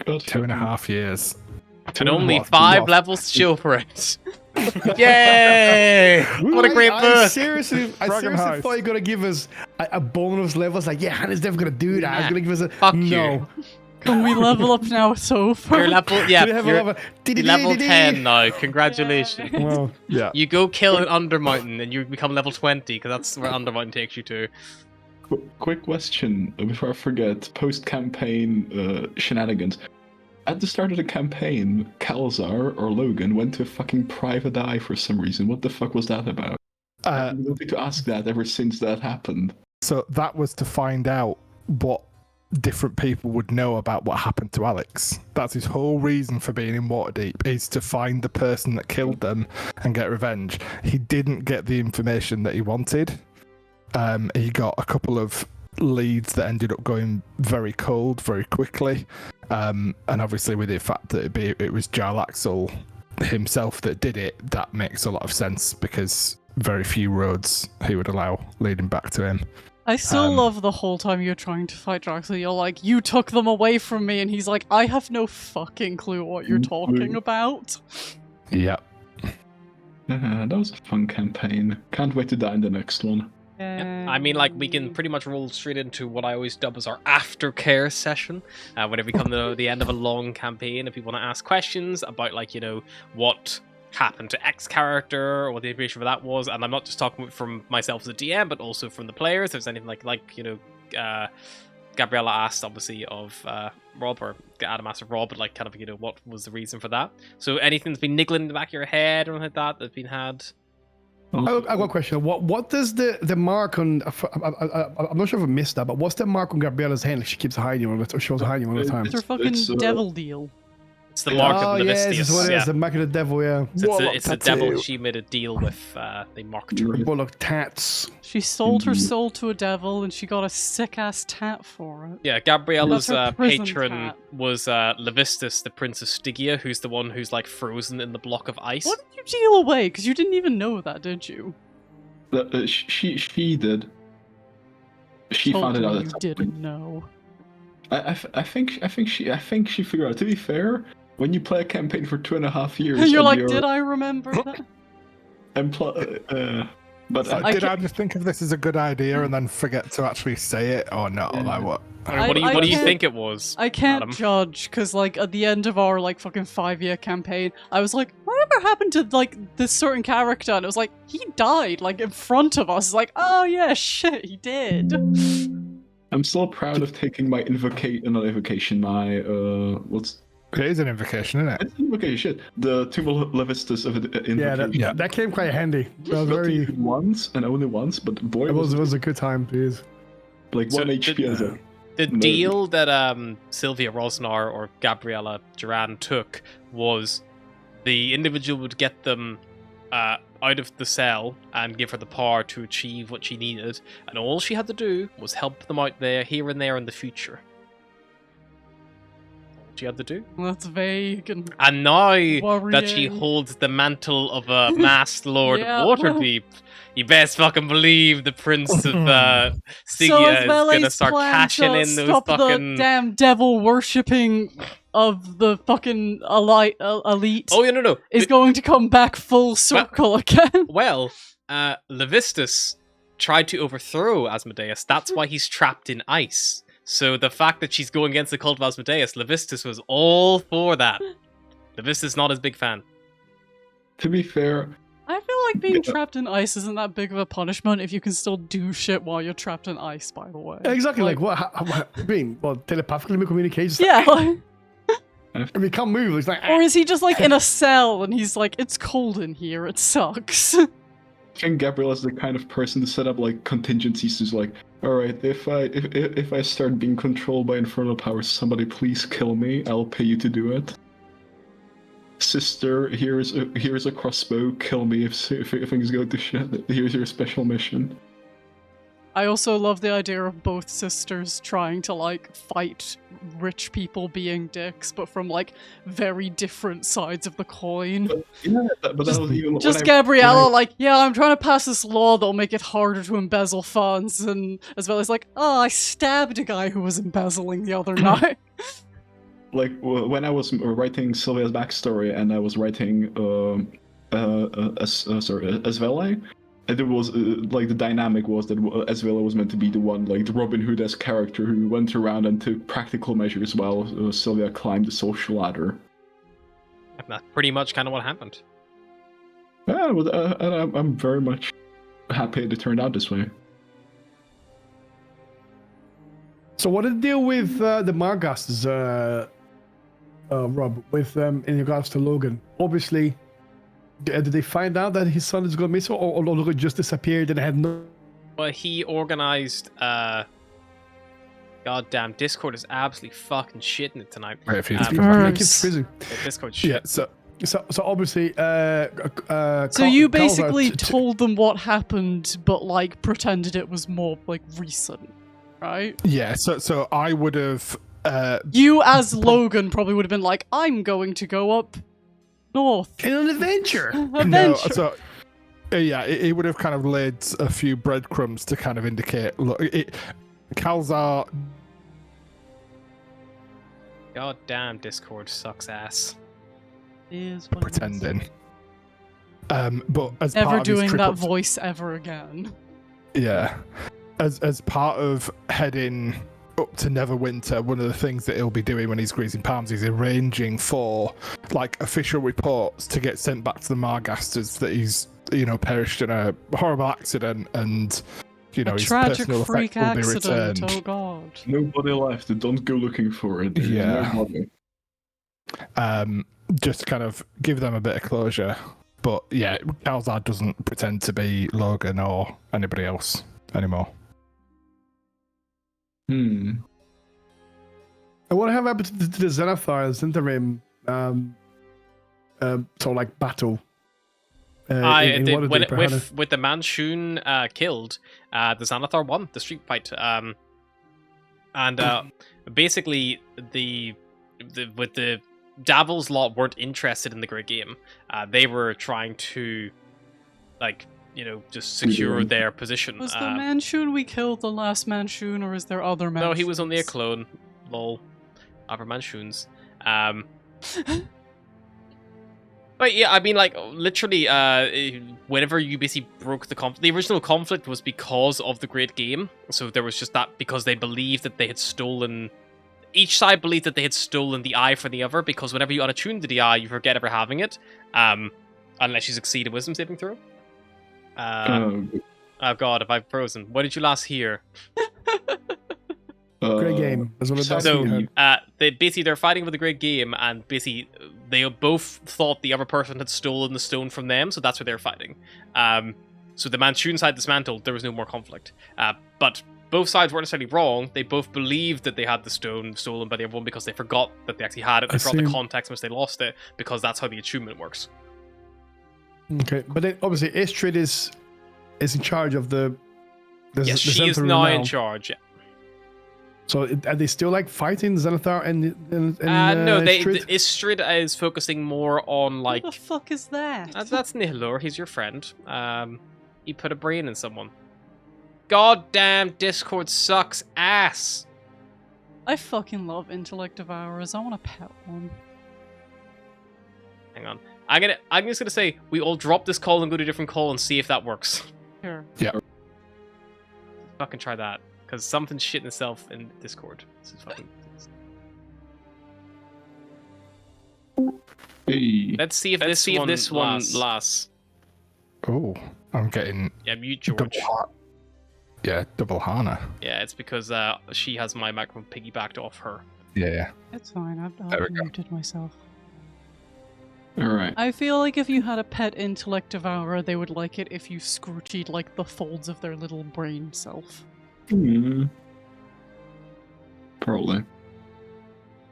God, 2.5 years. And only What? 5 What? levels to show for it. Yay! What a great book! I seriously Dragon Heist. thought you were gonna give us a bonus level. It's like, yeah, Hannah's never gonna do that. He's gonna give us a Fuck no. you. Can we level up now, Sofa? You're level, yeah, Do we have a you're level? level 10 now. Congratulations. Well, Yeah. You go kill an Undermountain and you become level 20, because that's where Undermountain takes you to. quick question before I forget. Post-campaign shenanigans. At the start of the campaign, Calzar or Logan went to a fucking private eye for some reason. What the fuck was that about? I've been wanting to ask that ever since that happened. So that was to find out what different people would know about what happened to Alex. That's his whole reason for being in Waterdeep, is to find the person that killed them and get revenge. He didn't get the information that he wanted. He got a couple of leads that ended up going very cold very quickly. And obviously with the fact that it was Jarlaxle himself that did it, that makes a lot of sense, because very few roads he would allow leading back to him. I still love the whole time you're trying to fight Draxel. You're like, you took them away from me, and he's like, I have no fucking clue what you're talking about. Yeah. That was a fun campaign. Can't wait to die in the next one. Yeah. I mean, like, we can pretty much roll straight into what I always dub as our aftercare session. Whenever we come to the end of a long campaign, if people want to ask questions about, like, you know, what happened to X character or what the information for that was, and I'm not just talking from myself as a DM, but also from the players. If there's anything like you know, Gabriella asked obviously of Rob, or Adam asked of Rob, but like kind of, you know, what was the reason for that? So anything that's been niggling in the back of your head or anything like that's been had. I've got a question. What does the mark on? I'm not sure if I missed that, but what's the mark on Gabriella's hand? Like she keeps hiding on it, or shows hiding all the time. It's her fucking devil deal. It's the mark of yes, Levistius. it's what it is. The mark of the devil. Yeah. It's the devil. She made a deal with. They marked her. Bullock tats. She sold her soul to a devil, and she got a sick ass tat for it. Yeah, Gabriella's That's her prison patron tat. was Levistus, the Prince of Stygia, who's the one who's like frozen in the block of ice. What did you deal away? Because you didn't even know that, did you? She did. She Told found it me out. you At some didn't point. know. I think she figured out. To be fair, when you play a campaign for 2.5 years, You're and like, you're did I remember that? But So did I just think of this as a good idea and then forget to actually say it, or not? Like what? What do you can't- think it was? I can't Adam? judge, because, like, at the end of our, like, fucking 5-year campaign, I was like, whatever happened to, like, this certain character? And it was like, he died, like, in front of us. It's like, oh, yeah, shit, he did. I'm still proud of taking my invocation, my what's It is an invocation, isn't it? it's invocation shit. The Tomb of Levistus of invocation. Yeah, that came quite handy. That was Not very. even once and only once, but boy, It was a good time, please. like So 1 HP as a The No. deal that Sylvia Rosnar or Gabriella Duran took was the individual would get them out of the cell and give her the power to achieve what she needed, and all she had to do was help them out there, here and there in the future. All she had to do. That's vague and And now that she worrying. holds the mantle of a masked lord Yeah. of Waterdeep, you best fucking believe the Prince of Stygia so is as gonna start cashing in those stop fucking. the damn devil worshipping of the fucking elite Oh yeah, no. is going to come back full circle again. Well, Levistus tried to overthrow Asmodeus. That's why he's trapped in ice. So the fact that she's going against the cult of Asmodeus, Levistus was all for that. Levistus is not his big fan. To be fair, I feel like being trapped in ice isn't that big of a punishment if you can still do shit while you're trapped in ice, by the way. Exactly. Like what? I mean, well, telepathically we communicate. Yeah, like, And we can't move. It's like. or is he just like in a cell and he's like, it's cold in here, it sucks. I think Gabrielle is the kind of person to set up like contingencies. Is like, all right, if I start being controlled by infernal powers, somebody please kill me. I'll pay you to do it. Sister, here's a crossbow. Kill me if things go to shit. Here's your special mission. I also love the idea of both sisters trying to like fight rich people being dicks, but from like very different sides of the coin. Yeah, but that was even Just when Gabriella, like, yeah, I'm trying to pass this law that'll make it harder to embezzle funds, and as well as like, oh, I stabbed a guy who was embezzling the other night. when I was writing Sylvia's backstory and I was writing Asvele, and it was like the dynamic was that Asvele was meant to be the one, like the Robin Hood-esque character who went around and took practical measures while Sylvia climbed the social ladder. And that's pretty much kind of what happened. Yeah, and I'm very much happy it turned out this way. So what did the deal with the Margastes, Rob, with in regards to Logan? Obviously, did they find out that his son is going missing, or Logan just disappeared and had no... Well, he organized. Goddamn, Discord is absolutely fucking shitting it tonight. Right, if he's freezing. Discord shit. yeah, so obviously, So you basically told them what happened, but like pretended it was more like recent, right? yeah, so I would have. You as Logan probably would have been like, I'm going to go up north. in an adventure. No, so yeah, it would have kind of laid a few breadcrumbs to kind of indicate. Look, Calzar. Goddamn, Discord sucks ass. Is what it is. Pretending. But as Never part of his doing trip that up to- voice ever again. Yeah, as part of heading up to Neverwinter, one of the things that he'll be doing when he's greasing palms is arranging for like official reports to get sent back to the Margastes that he's perished in a horrible accident and A his tragic personal freak effects will be accident. returned. Oh god. Nobody left. Don't go looking for it. There's Yeah. nobody. Just to kind of give them a bit of closure. But yeah, Calzar doesn't pretend to be Logan or anybody else anymore. And what happened to the Xanathar interim battle? With the Manchun killed, the Xanathar won the street fight. Basically with the Davos lot weren't interested in the Great Game. They were trying to, just secure their position. Was the Manchun we killed the last Manchun, or is there other Manchuns? No, he was only a clone. Lol. Other Manchuns. But yeah, I mean, literally, whenever you basically broke the conflict, the original conflict was because of the Great Game. So there was just that, because they believed that they had stolen... Each side believed that they had stolen the eye from the other, because whenever you unattune to the eye, you forget ever having it. Unless you succeed a wisdom saving throw. Oh god, have I frozen? What did you last hear? Great Game. That's what it does. So, they're fighting with the Great Game, and basically they both thought the other person had stolen the stone from them, so that's what they're fighting. So the Manchun side dismantled, there was no more conflict. But both sides weren't necessarily wrong. They both believed that they had the stone stolen by the other one because they forgot that they actually had it. They forgot the context in which they lost it, because that's how the attunement works. Okay, but then obviously Istrid is in charge of the yes, she is now in charge. Yeah. So are they still fighting Xanathar and no, Istrid? Istrid is focusing more on What the fuck is that? That's Nihilor. He's your friend. He put a brain in someone. Goddamn, Discord sucks ass. I fucking love intellect devourers. I want to pet one. Hang on. I'm just gonna say we all drop this call and go to a different call and see if that works. Sure. Yeah. Fucking try that, because something's shitting itself in Discord. This is fucking. Hey. Let's see if this one lasts. Oh, I'm getting Yeah, mute George. double Hana. Yeah, it's because she has my microphone piggybacked off her. Yeah. It's fine. I've There we go. muted myself. All right. I feel like if you had a pet intellect devourer, they would like it if you scroochied the folds of their little brain self. Probably.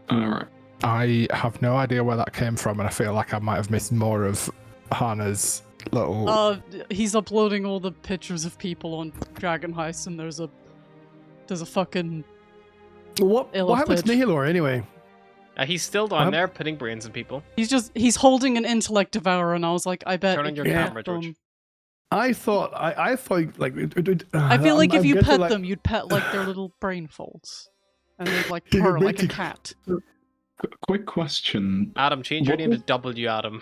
All right. I have no idea where that came from, and I feel like I might have missed more of Hana's little. He's uploading all the pictures of people on Dragon Heist, and there's a fucking. What happened to Nihilor anyway? He's still down there putting brains in people. He's holding an intellect devourer, and I was like, I bet. Turn on your camera, George. I thought I I feel like if you pet them, you'd pet their little brain folds, and they'd purr like a cat. Quick question. Adam, change your What name was- to W, Adam.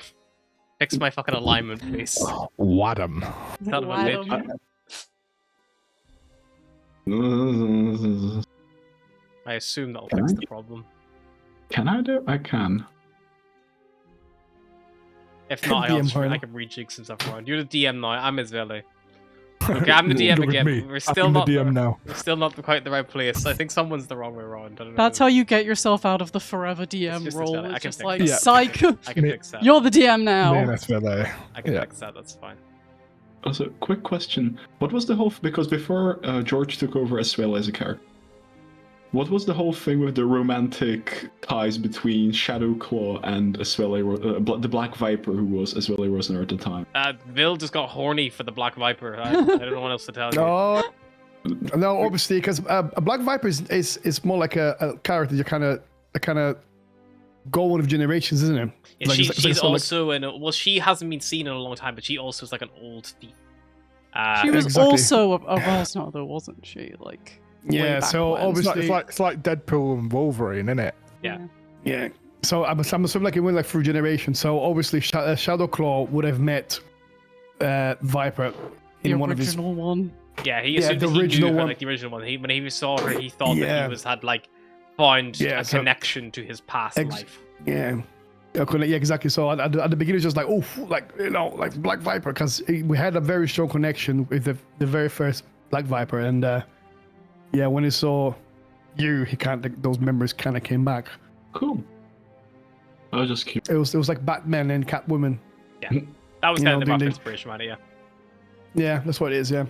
Fix my fucking alignment, please. Wadham. Son of a bitch. I assume that'll fix the problem. Can I do? I can. If not, DM I her. can rejig some stuff around. You're the DM now. I'm Isveli. Okay, I'm the DM Go with again. me. We're still I'm the not DM now. We're still not quite the right place. I think someone's the wrong way around. I don't know. That's how you get yourself out of the forever DM just role. I It's can just fix like, that. Yeah. psych, I can Me- fix that. you're the DM Me now. and SVLA. I can Yeah. fix that. That's fine. Also, quick question. What was the whole... Because before George took over as well as a character, what was the whole thing with the romantic ties between Shadowclaw and the Black Viper, who was Aswele Rosner at the time? Vil just got horny for the Black Viper. I don't know what else to tell you. No, no, obviously, because a Black Viper is more like a character you kind of go with generations, isn't it? Yeah, Like, she's it's like- also in. Well, she hasn't been seen in a long time, but she also is like an old thief. She was Exactly. also a Rosnar, though, wasn't she? Like, way Yeah, back so when. obviously, It's like Deadpool and Wolverine, isn't it? Yeah. yeah. So I'm assuming like it went like through generations. So obviously, Shadowclaw would have met Viper the in one of his. original one. Yeah, he Yeah, assumed the that he original knew her, one. like the original one. When he saw her, he thought that Yeah. he had like found Yeah, a so- connection to his past life. Yeah. Yeah, exactly. So at the beginning, it's just like, oh, like, like Black Viper, because we had a very strong connection with the very first Black Viper, and yeah, when he saw you, those memories kind of came back. Cool. I was just curious. It was like Batman and Catwoman. That was You kind know, of the rough they- inspiration, man. Yeah. Yeah, that's what it is. Yeah.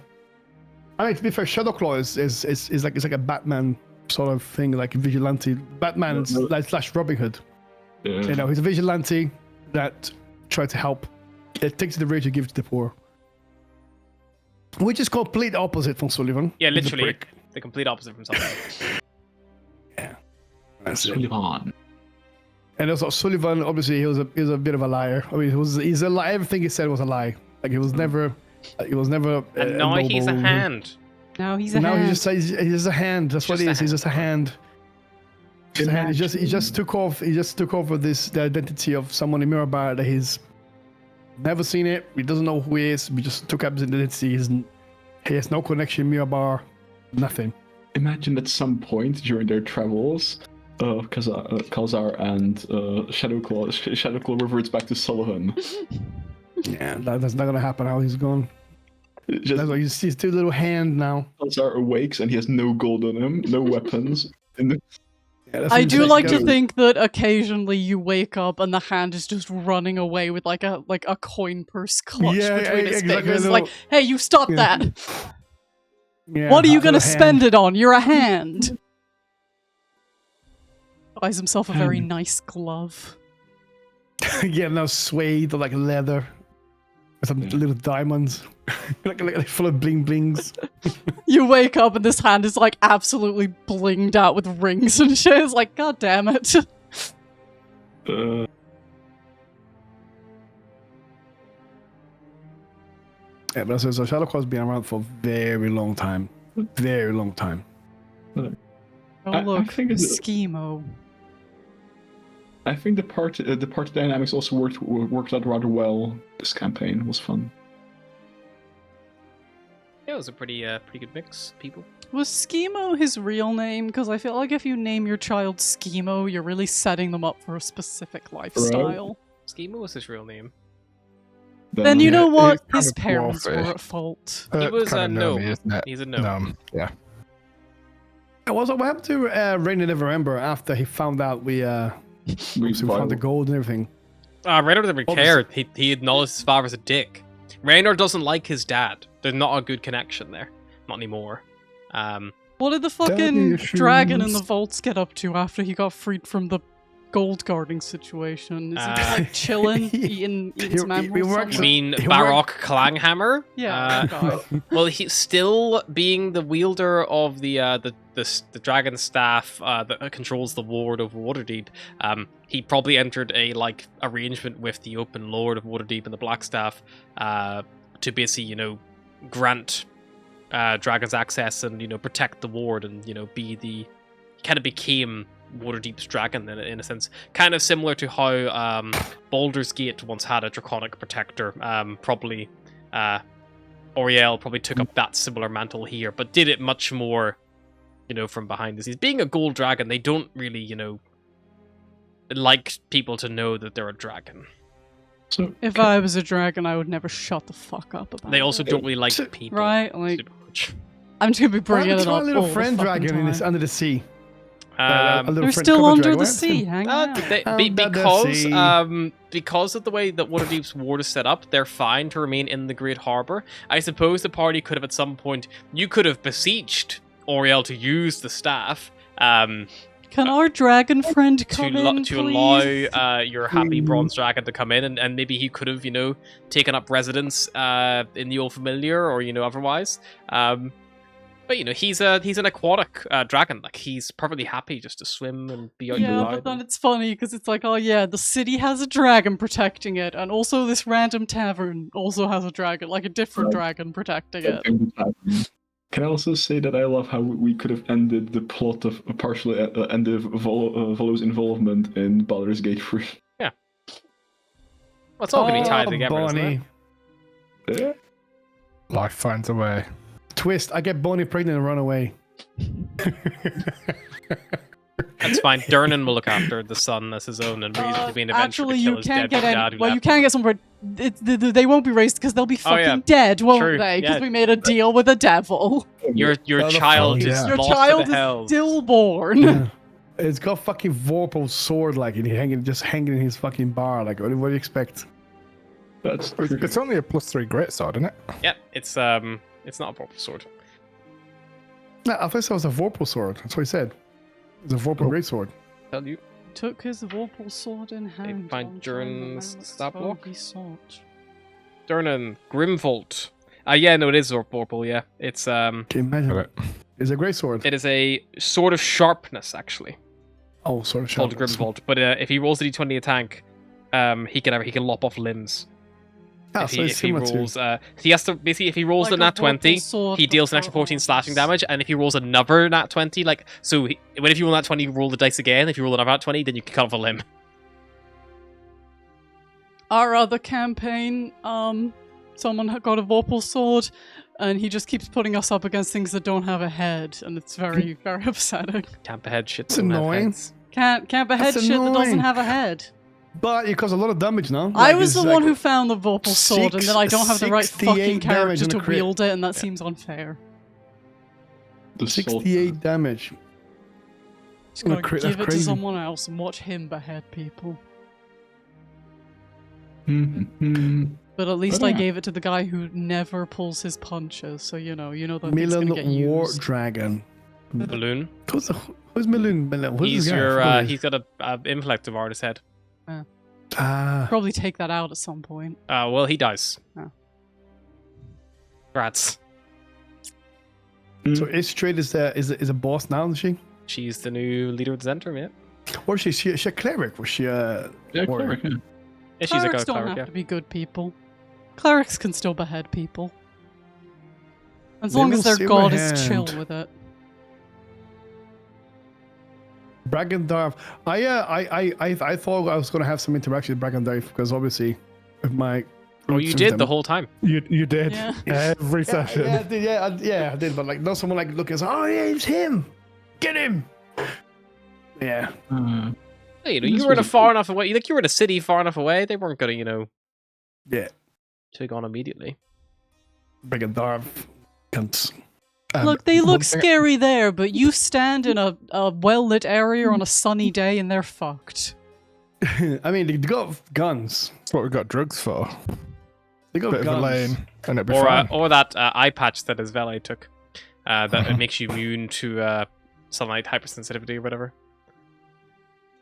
I mean, to be fair, Shadowclaw is like a Batman sort of thing, like a vigilante. Batman slash Robin Hood. Yeah. You know, he's a vigilante that tried to help. It takes the rich and gives to the poor. Which is complete opposite from Sullivan. Yeah, He's a literally prick. the complete opposite from something. That's it. Sullivan. And also Sullivan, obviously, he was a bit of a liar. I mean, he's a lie. Everything he said was a lie. Like he was never. And now he's a hand. Now he's a Now hand. he's just a hand. That's what Just he a is. He's just a hand. Just a hand. He just took off. He just took over the identity of someone in Mirabar that he's never seen it. He doesn't know who he is. We just took up his identity. He has no connection. Mirabar, nothing. Imagine at some point during their travels, Kalzar and Shadowclaw reverts back to Sullivan. Yeah, that's not gonna happen. How he's gone. Just That's why he's too little hand now. Kalzar awakes and he has no gold on him, no weapons. Yeah, that's I what do he's like to got. think that occasionally you wake up and the hand is just running away with like a coin purse clutched Yeah, between its exactly, fingers. a Like, little- hey, you stop Yeah. that! Yeah, What are you little gonna hand. spend it on? You're a hand. Buys himself a very Hand. nice glove. Yeah, now suede or like leather. With some little diamonds. like full of bling blings. You wake up and this hand is like absolutely blinged out with rings and shit. It's like, god damn it. Yeah, but so Shadowclaw's been around for a very long time. Very long time. Oh I look, think it's- schemo. I think the party dynamics also worked out rather well. This campaign was fun. Yeah, it was a pretty good mix, people. Was Schemo his real name? Because I feel like if you name your child Schemo, you're really setting them up for a specific lifestyle. Schema was his real name. Then you Yeah, know what? he's kind His of parents dwarfy. were at fault. He was kinda a gnome. gnomey, isn't it? He's a gnome. Yeah. And also, what happened to Rainy Never Ember after he found out we found the gold and everything? Raynor didn't What was care. He acknowledged his father's a dick. Raynor doesn't like his dad. There's not a good connection there. Not anymore. What did the Daddy fucking issues. dragon in the vaults get up to after he got freed from the gold guarding situation? Is he just like chilling, eating some he animals? works You mean He Barok Clanghammer? Yeah, that guy. Well, he's still being the wielder of the dragon staff that controls the ward of Waterdeep. He probably entered a arrangement with the Open Lord of Waterdeep and the Blackstaff to basically grant dragons access and protect the ward and be the kind of became Waterdeep's dragon in a sense, kind of similar to how Baldur's Gate once had a draconic protector. Probably Oriel probably took up that similar mantle here, but did it much more, from behind the scenes. Being a gold dragon, they don't really, like people to know that they're a dragon. So If I was a dragon, I would never shut the fuck up about it. They also don't really like people. Right? Like, super much. I'm just gonna be bringing What's it my up little all the friend fucking dragon in this time. under the sea? Um, A little They're friend still cover under dragon, the right? sea, hang out. Because of the way that Waterdeep's ward is set up, they're fine to remain in the Great Harbor. I suppose the party could have at some point, you could have beseeched Oriel to use the staff, Can our dragon friend come in, to please? allow your happy bronze dragon to come in, and maybe he could have, taken up residence in the Old Familiar, or otherwise. But he's an aquatic dragon. Like, he's perfectly happy just to swim and be out in the Yeah, wild. but then it's funny because it's like, oh yeah, the city has a dragon protecting it, and also this random tavern also has a dragon, like a different dragon protecting it. Can I also say that I love how we could have ended the plot of partially ended Volo's involvement in Baldur's Gate 3? Well, it's all going to be tied together, Bonnie. isn't it? Yeah. Life finds a way. Twist. I get Bonnie pregnant and run away. That's fine. Durnan will look after the son as his own and raise him to be an adventure Actually, to kill you his can't dead get dad any. who Well, you left. can get some. They won't be raised because they'll be Oh, yeah. fucking dead, won't True, they? Because yeah. we made a deal with the devil. Your child is Yeah. Your lost child to the is hells. still born. Yeah. It's got fucking Vorpal's sword, like, and just hanging in his fucking bar. Like, what do you expect? That's true. It's only a +3 greatsword, isn't it? Yeah, it's not a purple sword. No, I thought it was a Vorpal sword. That's what he said. It's a Vorpal greatsword. Tell you. Took his Vorpal sword in hand. find on Durin's Durin's stab block? he sought. Durnan, Grimvolt. Yeah, no, it is purple. Yeah, it's Can you imagine? Got it. It's a greatsword. it is a sword of sharpness actually, Oh, sorry. called Grimvolt. But if he rolls a d20 attack, he can lop off limbs. Ah, if so it's he similar to... rolls, he has to basically if he rolls Like the a nat 20, Vorpal sword, he but deals an for extra 14 slashing horses. damage, and if he rolls another nat 20, like so, if you roll nat 20, you roll the dice again. If you roll another nat 20, then you can cut off a limb. Our other campaign, someone had got a Vorpal sword, and he just keeps putting us up against things that don't have a head, and it's very, very upsetting. Camp ahead shit. It's don't have annoying. heads. Can't behead That's shit that doesn't annoying. have a head. But it caused a lot of damage now. I Like, was it's the like one who found the Vorpal sword, and then I don't have the right 68 fucking damage character on to a crit. wield it, and that seems unfair. The salt- 68 damage. Just On a gotta crit, give that's it to crazy. someone else and watch him behead people. But at least Oh, I yeah. gave it to the guy who never pulls his punches, so you know that it's Milan gonna get War used. Dragon. Balloon. Who's Milan? Who's He's this guy? your. I forgot He's got a intellect of his head. Probably take that out at some point. Well, he dies. Oh. Rats. So Istrade is a boss now, isn't she? She's the new leader of the Zentrum, yeah. Or is she a cleric? Was she Yeah, warrior? cleric, yeah. Yeah, she's a Clerics god don't cleric, have yeah. to be good people. Clerics can still behead people. As They long as will their see god my is chill hand. with it. Bragandarv. I thought I was gonna have some interaction with Bragandarv because obviously with my Oh, you did the whole time. You did. Yeah. Every session. Yeah, I did, but like not someone like looking and say, oh yeah, it's him. Get him. Yeah. Hey, This you were in a was a- far enough away. Like you were in a city far enough away. They weren't gonna, Yeah. take on immediately. Bragandarv. Cunts. Look, they look one thing- scary there, but you stand in a well-lit area on a sunny day and they're fucked. I mean, they got guns. That's what we got drugs for. They got Bit of a guns. lane, and it'd be Or fine. or that eye patch that his valet took. That it makes you immune to sunlight hypersensitivity or whatever.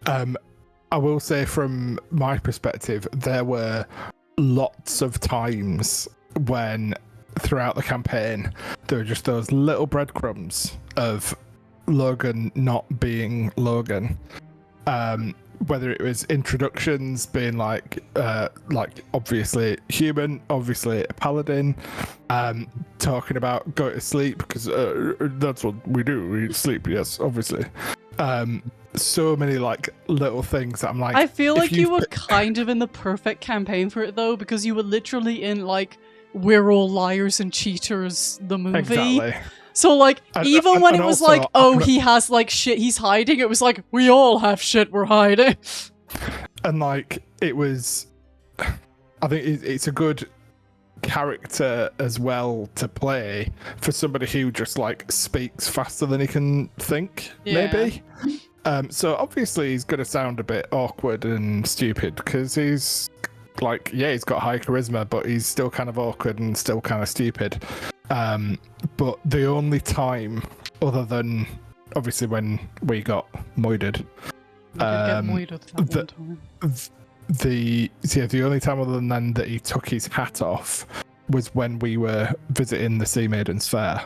I will say from my perspective, there were lots of times when throughout the campaign there were just those little breadcrumbs of Logan not being Logan. Whether it was introductions being like obviously human, obviously a paladin, talking about go to sleep because that's what we do, we sleep, yes, obviously. so many like little things that I'm like. I feel if like you were kind of in the perfect campaign for it though, because you were literally in like We're All Liars and Cheaters, the movie. Exactly. So like, even when and it was also, like, oh, he has like shit he's hiding, it was like, we all have shit we're hiding. And like, it was, I think it's a good character as well to play for somebody who just like speaks faster than he can think, maybe. So obviously he's going to sound a bit awkward and stupid because he's like, yeah, he's got high charisma, but he's still kind of awkward and still kind of stupid. But the only time, other than obviously when we got moided, the only time other than then that he took his hat off was when we were visiting the Sea Maidens Fair.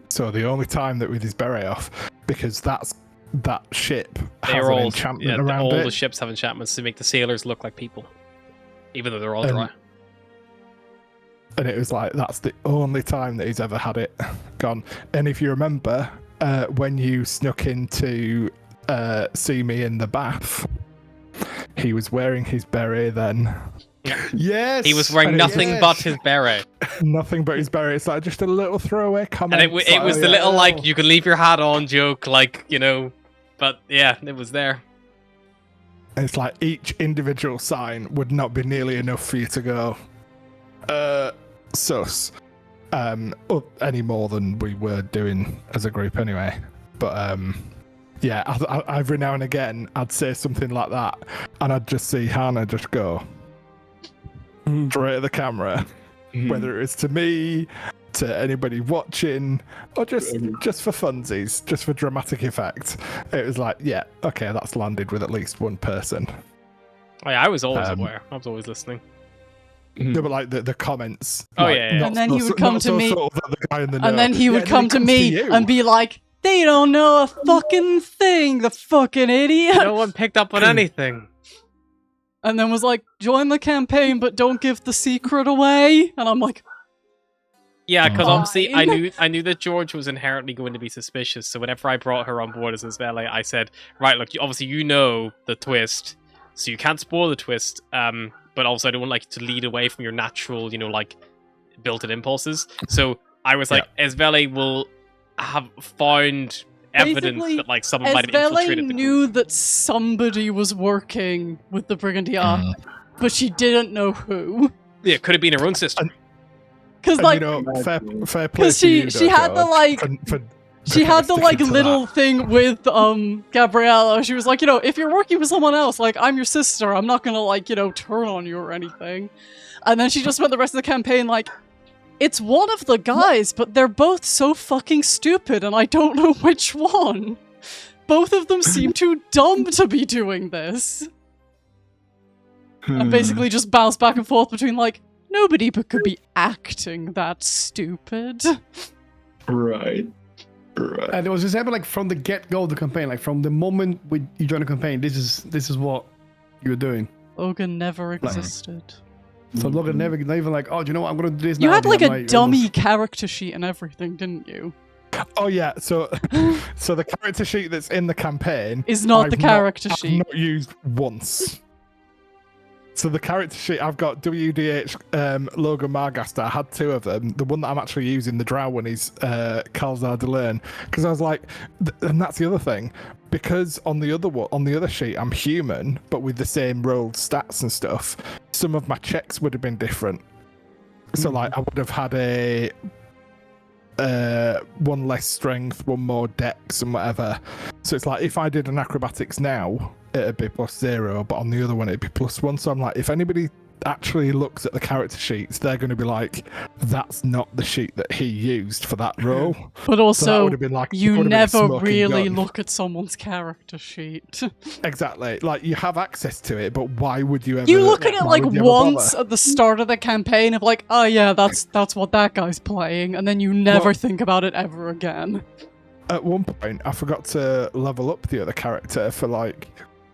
So the only time that with his beret off, because that ship has an enchantment around all it. the ships have enchantments to make the sailors look like people, even though they're all dry. And it was like, that's the only time that he's ever had it gone. And if you remember, when you snuck in to see me in the bath, he was wearing his beret then. Yes! He was wearing nothing but his beret. Nothing but his beret. It's like just a little throwaway comment. And it was the little, like, you can leave your hat on joke, like, you know, but yeah, it was there. It's like each individual sign would not be nearly enough for you to go, sus. Any more than we were doing as a group anyway. But yeah, every now and again I'd say something like that and I'd just see Hannah just go straight at the camera, whether it's to me, to anybody watching, or just for funsies, just for dramatic effect. It was like, yeah, okay, that's landed with at least one person. Oh, yeah, I was always aware. I was always listening. No, but like the comments. Oh, like, yeah. And then he would come to me, and and then he would come to me and be like, they don't know a fucking thing, the fucking idiot. No one picked up on anything. And then was like, join the campaign, but don't give the secret away. And I'm like, yeah, because obviously Fine. I knew that George was inherently going to be suspicious. So whenever I brought her on board as Isabella, I said, right, look, obviously you know the twist, so you can't spoil the twist. But also I don't want like to lead away from your natural, you know, like built-in impulses. So I was like, Isabella will have found evidence basically, that like someone might have infiltrated the knew group. that somebody was working with the Brigandia, but she didn't know who. Yeah, it could have been her own sister. Because like, you know, fair play because to she you, had the like. She had the like little thing with Gabriella. She was like, you know, if you're working with someone else, like I'm your sister, I'm not gonna like, you know, turn on you or anything. And then she just spent the rest of the campaign like, it's one of the guys, but they're both so fucking stupid and I don't know which one. Both of them seem too dumb to be doing this. And basically just bounce back and forth between like, nobody but could be acting that stupid. Right. Right. And it was just happening like from the get-go of the campaign, like from the moment you joined the campaign, this is what you were doing. Logan never existed. So Logan never even like, oh, do you know what, I'm gonna do this You now. had like I'm a dummy character sheet and everything, didn't you? Oh yeah, so the character sheet that's in the campaign Is not the character I've sheet. not used once. So the character sheet, I've got WDH Logan Margaster. I had two of them. The one that I'm actually using, the drow one, is Kalzar DeLearn. Because I was like, and that's the other thing. Because on the other sheet, I'm human, but with the same rolled stats and stuff. Some of my checks would have been different. So like, I would have had a one less strength, one more dex, and whatever. So it's like if I did an acrobatics now, it'd be +0, but on the other one it'd be +1. So I'm like, if anybody actually looks at the character sheets, they're going to be like, that's not the sheet that he used for that role. But So that also, would have been like, you would have been a never smoking really gun. look at someone's character sheet. Exactly. Like, you have access to it, but why would you ever? You look at it why like would you ever once bother? at the start of the campaign of like, oh yeah, that's what that guy's playing, and then you never think about it ever again. At one point, I forgot to level up the other character for like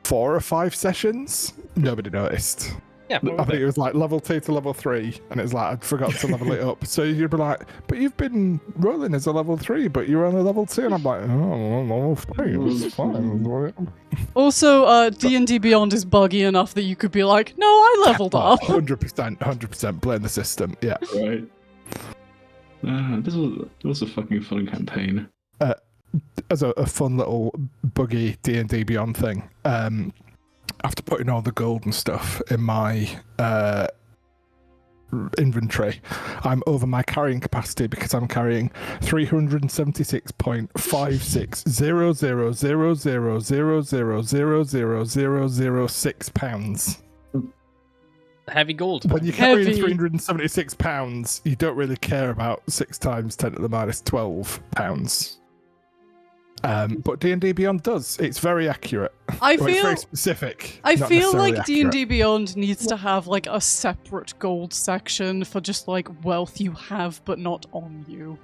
4 or 5 sessions. Nobody noticed. Yeah, what I would think they? it was like level 2 to level 3, and it's like I forgot to level it up. So you'd be like, "But you've been rolling as a level 3, but you're only level 2," and I'm like, "Oh, level 3, it's fine." Also, D&D Beyond is buggy enough that you could be like, no, I leveled up. 100%, blame the system. Yeah. Right. This was a fucking fun campaign. As a fun little buggy D&D Beyond thing, after putting all the gold and stuff in my inventory, I'm over my carrying capacity because I'm carrying 376.560000000006 pounds. Heavy gold. When you're carrying Heavy. 376 pounds, you don't really care about 6 times 10 to the minus 12 pounds. But D&D Beyond does. It's very accurate. I Well, it's feel very specific. I not feel necessarily like accurate. D&D Beyond needs to have like a separate gold section for just like wealth you have but not on you.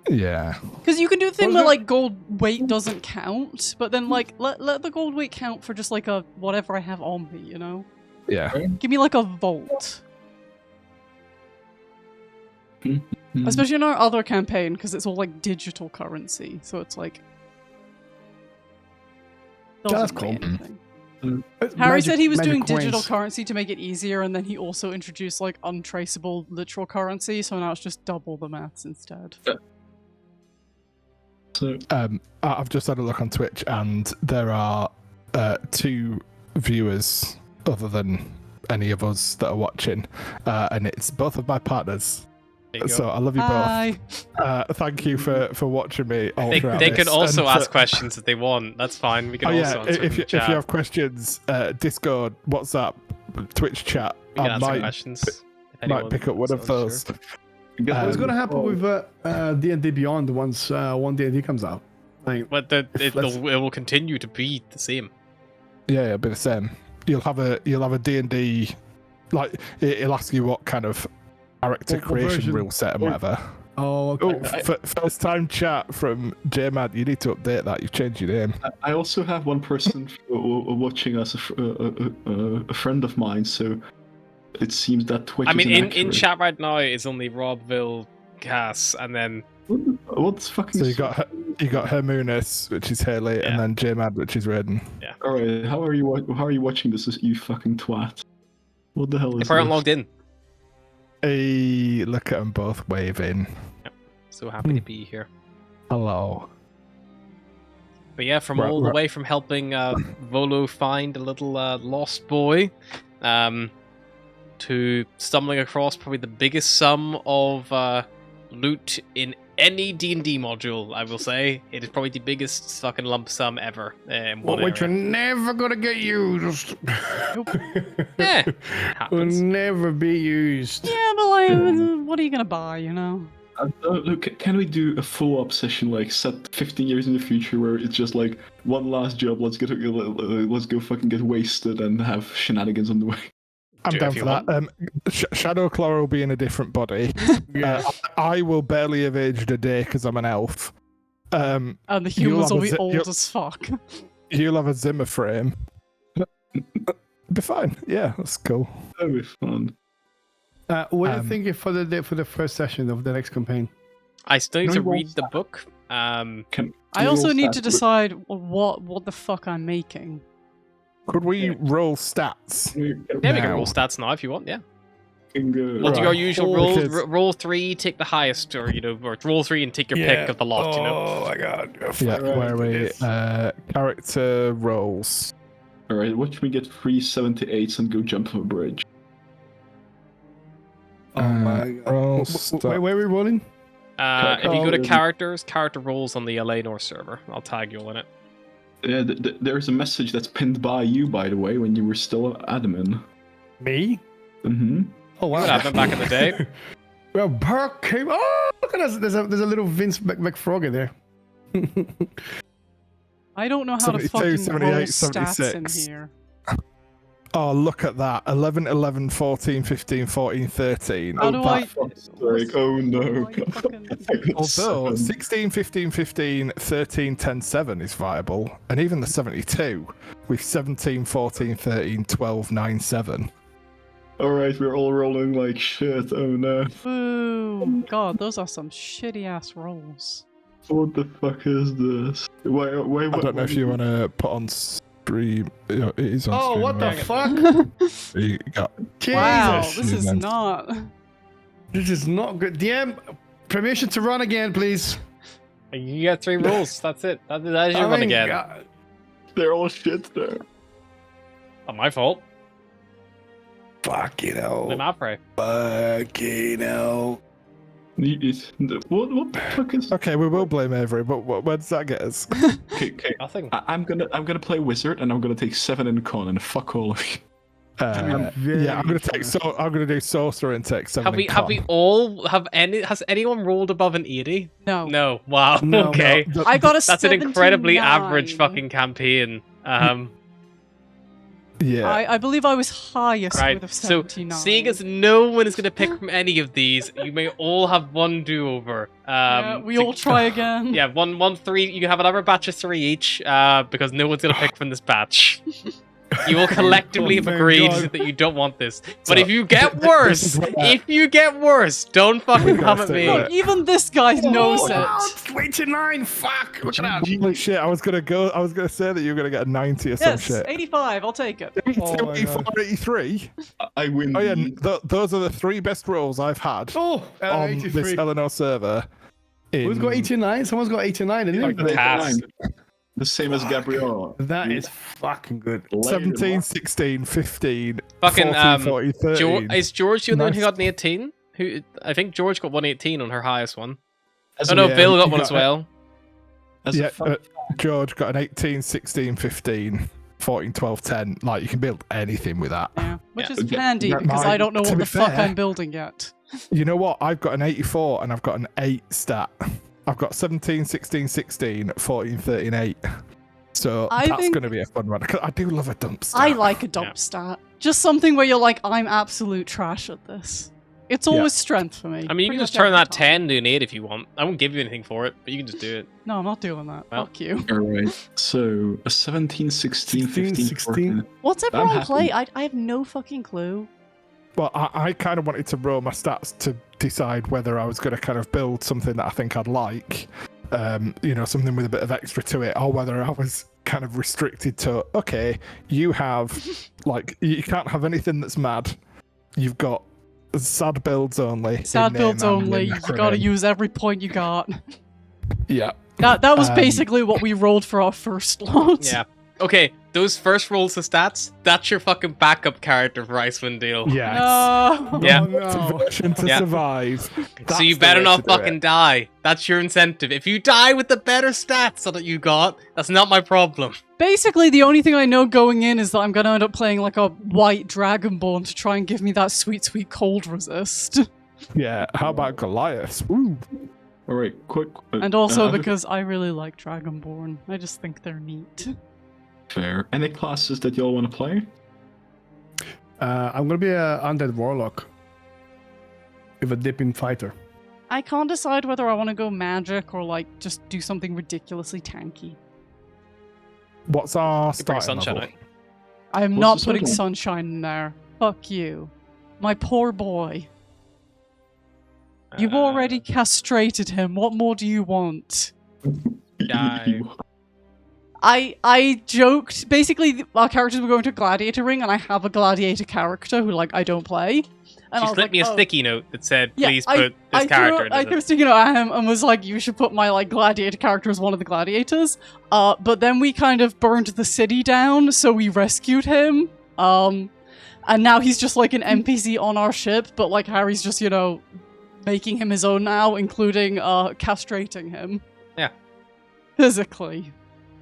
Yeah. Because you can do the thing Was where there- like gold weight doesn't count, but then like let the gold weight count for just like a whatever I have on me, you know? Yeah. Give me like a vault. Especially in our other campaign, because it's all like digital currency, so it's like That's doesn't weigh cool. anything. Harry said he was doing digital coins. currency to make it easier, and then he also introduced like untraceable literal currency, so now it's just double the maths instead. So I've just had a look on Twitch, and there are 2 viewers other than any of us that are watching, and it's both of my partners. There you go. So I love you Hi. both. Thank you for watching me all They throughout could this. also And ask questions if they want. That's fine. We can Oh also yeah, answer if in you the chat. have questions, Discord, WhatsApp, Twitch chat, we can I answer might questions. if might anyone pick up one of wants, those. sure. What's gonna happen with D&D Beyond once one D&D comes out? Like, But it will continue to be the same. Yeah, it'll be the same. You'll have a D&D, like it'll ask you what kind of character What creation version? rule set and whatever. oh, Oh, okay. first time chat from JMad. You need to update that. You've changed your name. I also have one person watching us, a friend of mine. So it seems that Twitch. I mean, is in inaccurate. chat right now, it's only Robville, Cass, and then What's fucking? So you got Hermunis, which is Haley, Yeah. and then JMad, which is Raiden. All right, how are you watching this? You fucking twat! What the hell is if I aren't this? logged in. Hey, look at them both waving. So happy to be here. Hello. But yeah, from all the way from helping Volo find a little lost boy, to stumbling across probably the biggest sum of loot in any D&D module, I will say. It is probably the biggest fucking lump sum ever in one Which are area. never gonna get used. Yeah, Will happens. never be used. Yeah, but like, what are you gonna buy, you know? Look, can we do a follow-up session like set 15 years in the future where it's just like one last job? Let's go fucking get wasted and have shenanigans on the way. I'm Do it down if you for that. Shadowclaw will be in a different body. Yeah. I will barely have aged a day because I'm an elf. And the You'll humans have will a be zi- old you'll- as fuck. You'll have a Zimmer frame. Be fine. Yeah, that's cool. That'd be fun. What do you think for the first session of the next campaign? I still need Can to we roll read the book. Can I we also roll need to stats? decide what the fuck I'm making. Could we roll stats? Yeah, we can Now. roll stats now if you want, yeah. Can go- We'll do our Right. usual Because- roll 3, take the highest, or or roll 3 and take your pick of the lot, you know. Oh my god. Yeah, where are we? Character rolls. All right, watch me get 378s and go jump off a bridge. Oh my god. roll Where are we rolling? If you go to Oh, characters, character rolls on the LA North server. I'll tag you all in it. Yeah, there's a message that's pinned by you, by the way, when you were still admin. Me? Mm-hmm. Oh What wow. happened back in the day? Well, Burke came. Oh, look at us. There's a little Vince McFrog in there. I don't know how to 72, fucking 78, roll stats in 76. here. Oh, look at that. 11, 11, 14, 15, 14, 13. How do I? Like, oh no. How do I fucking- Although 7. 16, 15, 15, 13, 10, 7 is viable. And even the 72 with 17, 14, 13, 12, 9, 7. Alright, we're all rolling like shit. Oh no. Ooh, God, those are some shitty ass rolls. What the fuck is this? Why, I don't know if you want to put on stream. It is on Oh, stream. what the right? fuck? You got Wow, Jesus. this is Yes. not. This is not good. DM, permission to run again, please. You get 3 rolls. That's it. That is your run again. They're all shit there. Not my fault. Fucking Blame hell. Apre. Fucking hell. What the fuck is? Okay, we will blame Avery, but where does that get us? Okay, Nothing. I'm gonna play wizard, and I'm gonna take 7 in con, and fuck all of you. Yeah, I'm gonna do sorcerer and take 7. Has anyone rolled above an 80? No. No. Wow. No. Okay. I got a That's an incredibly 79. average fucking campaign. Yeah. I believe I was highest Right. with a So, 79. seeing as no one is going to pick from any of these, you may all have one do-over. Yeah, we to- all try again. Yeah, one 3. You can have another batch of 3 each, because no one's going to pick from this batch. You all collectively Oh, have thank agreed God. that you don't want this. But So, if you get this worse, is what- don't fucking We're come gonna at stick me. with Look, even this guy knows Oh, it. wow, it's 89. Fuck. Look at that. Holy shit! I was gonna say that you were gonna get a 90 or some Yes, shit. 85, I'll take it. 84, 83. I win. Oh yeah, those are the 3 best rolls I've had Oh, on 83. this Eleanor server. Who's got 89? Someone's got 89, isn't it? Pass. The same as Gabrielle. That is fucking good. 17, 16, 15, Fucking, 14, 40, 13. Is George the only one who Nice. got an 18? Who I think George got 118 on her highest one. As Oh no, yeah, Bill got you one got as well. As Yeah, a fun, George got an 18, 16, 15, 14, 12, 10. Like, you can build anything with that. Yeah, which Yeah. is handy Yeah, because I don't know to what be the fuck fair- I'm building yet. You know what? I've got an 84 and I've got an 8 stat. I've got 17, 16, 16, 14, 13, 8. So I that's think- going to be a fun one. 'Cause I do love a dump stat. I like a dump stat. Just something where you're like, I'm absolute trash at this. It's always strength for me. I mean, you pretty can just much turn every that time. 10 to an 8 if you want. I won't give you anything for it, but you can just do it. No, I'm not doing that. Well. Fuck you. Alright, so a 17, 16, 15, 16. 14. What's I'm everyone happy. play? I have no fucking clue. Well, I kind of wanted to roll my stats to decide whether I was going to kind of build something that I think I'd like, something with a bit of extra to it, or whether I was kind of restricted to, okay, you have, like, you can't have anything that's mad. You've got sad builds only. Sad in name builds and only. in You gotta acronym. use every point you got. Yeah. That was Um, basically what we rolled for our first lot. Yeah. Okay, those first rolls of stats, that's your fucking backup character for Icewind Dale. Yeah. No. Yeah. Oh, no. Motivation to Yeah. survive. So That's you the better way not to do it. fucking die. That's your incentive. If you die with the better stats that you got, that's not my problem. Basically, the only thing I know going in is that I'm gonna end up playing like a white dragonborn to try and give me that sweet, sweet cold resist. Yeah. How about Goliath? Ooh. Alright, quick. And also uh, because I really like dragonborn. I just think they're neat. Fair. Any classes that y'all want to play? I'm gonna be a undead warlock with a dipping fighter. I can't decide whether I want to go magic or like just do something ridiculously tanky. What's our You bring starting sunshine level? out. I'm What's not the putting second sunshine in there. Fuck you. My poor boy. You already castrated him. What more do you want? Die. I joked. Basically, our characters were going to a gladiator ring, and I have a gladiator character who, like, I don't play. And I She was slipped like, me a oh. sticky note that said, Yeah, please put this character I in threw a it. sticky note at him and was like, you should put my, like, gladiator character as one of the gladiators. But then we kind of burned the city down, so we rescued him. And now he's just, like, an NPC on our ship, but, like, Harry's just, making him his own now, including, castrating him. Yeah. Physically.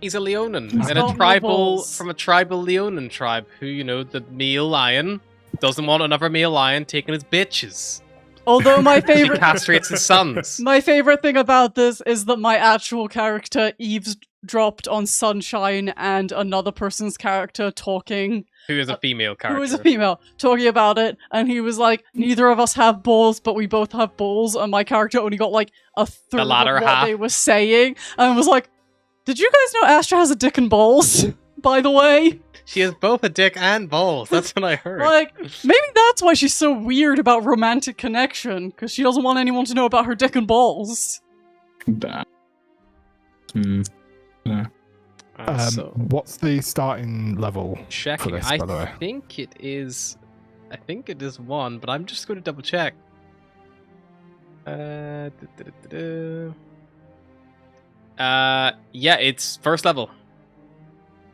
He's a Leonin. He's And a got tribal, nipples. from a tribal Leonin tribe who, the male lion doesn't want another male lion taking his bitches. Although my She favorite... castrates his sons. My favorite thing about this is that my actual character eavesdropped on Sunshine and another person's character talking, Who is a female character. who is a female, talking about it, and he was like, neither of us have balls, but we both have balls, and my character only got like a third of latter what half. they were saying, and was like, did you guys know Astra has a dick and balls, by the way? She has both a dick and balls. That's what I heard. Like, maybe that's why she's so weird about romantic connection, because she doesn't want anyone to know about her dick and balls. That. Yeah. So What's the starting level for checking. this, by the way? I think it is 1, but I'm just going to double check. Yeah, it's first level.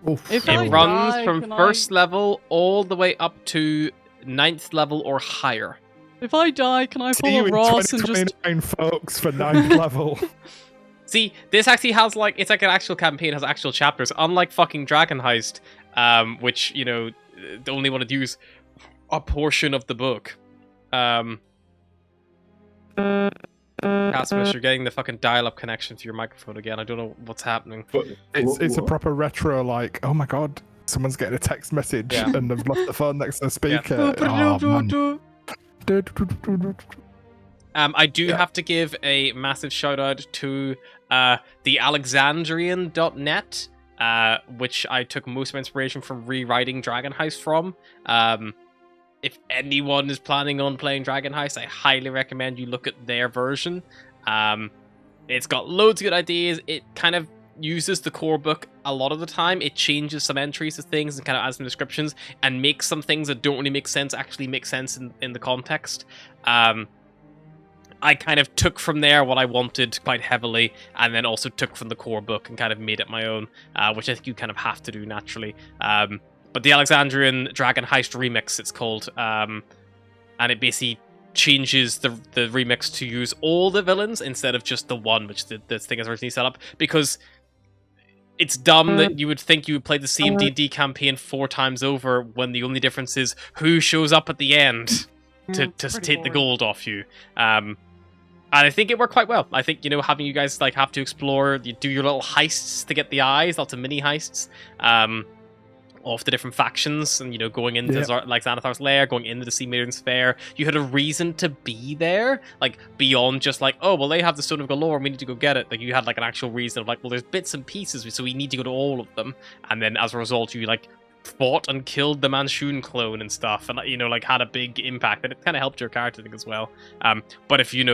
Oof. If It I runs die, from can first level all the way up to 9th level or higher. If I die, can I See pull you a in Ross and just... 2029, folks, for 9th level. See, this actually has like it's like an actual campaign, has actual chapters, unlike fucking Dragon Heist, which they only wanted to use a portion of the book. Casmus, you're getting the fucking dial-up connection to your microphone again. I don't know what's happening. But It's a proper retro, like, oh my god, someone's getting a text message Yeah. and they've left the phone next to the speaker. Oh, man. I do have to give a massive shout out to the Alexandrian.net, which I took most of my inspiration from rewriting Dragon Heist from. If anyone is planning on playing Dragon Heist, I highly recommend you look at their version. It's got loads of good ideas. It kind of uses the core book a lot of the time. It changes some entries to things and kind of adds some descriptions and makes some things that don't really make sense actually make sense in the context. I kind of took from there what I wanted quite heavily, and then also took from the core book and kind of made it my own, which I think you kind of have to do naturally. But the Alexandrian Dragon Heist remix, it's called, and it basically changes the remix to use all the villains instead of just the one, which the thing is originally set up, because it's dumb that you would think you would play the same D&D campaign 4 times over when the only difference is who shows up at the end to take the gold off you. And I think it worked quite well. I think, having you guys like have to explore, you do your little heists to get the eyes, lots of mini heists, of the different factions, and going into like Xanathar's lair, going into the Sea Maiden's Fair. You had a reason to be there, like beyond just like, oh well, they have the Stone of Galore and we need to go get it. Like you had like an actual reason of like, well, there's bits and pieces, so we need to go to all of them. And then as a result, you like fought and killed the Manchun clone and stuff, and like had a big impact, and it kind of helped your character thing as well. But if you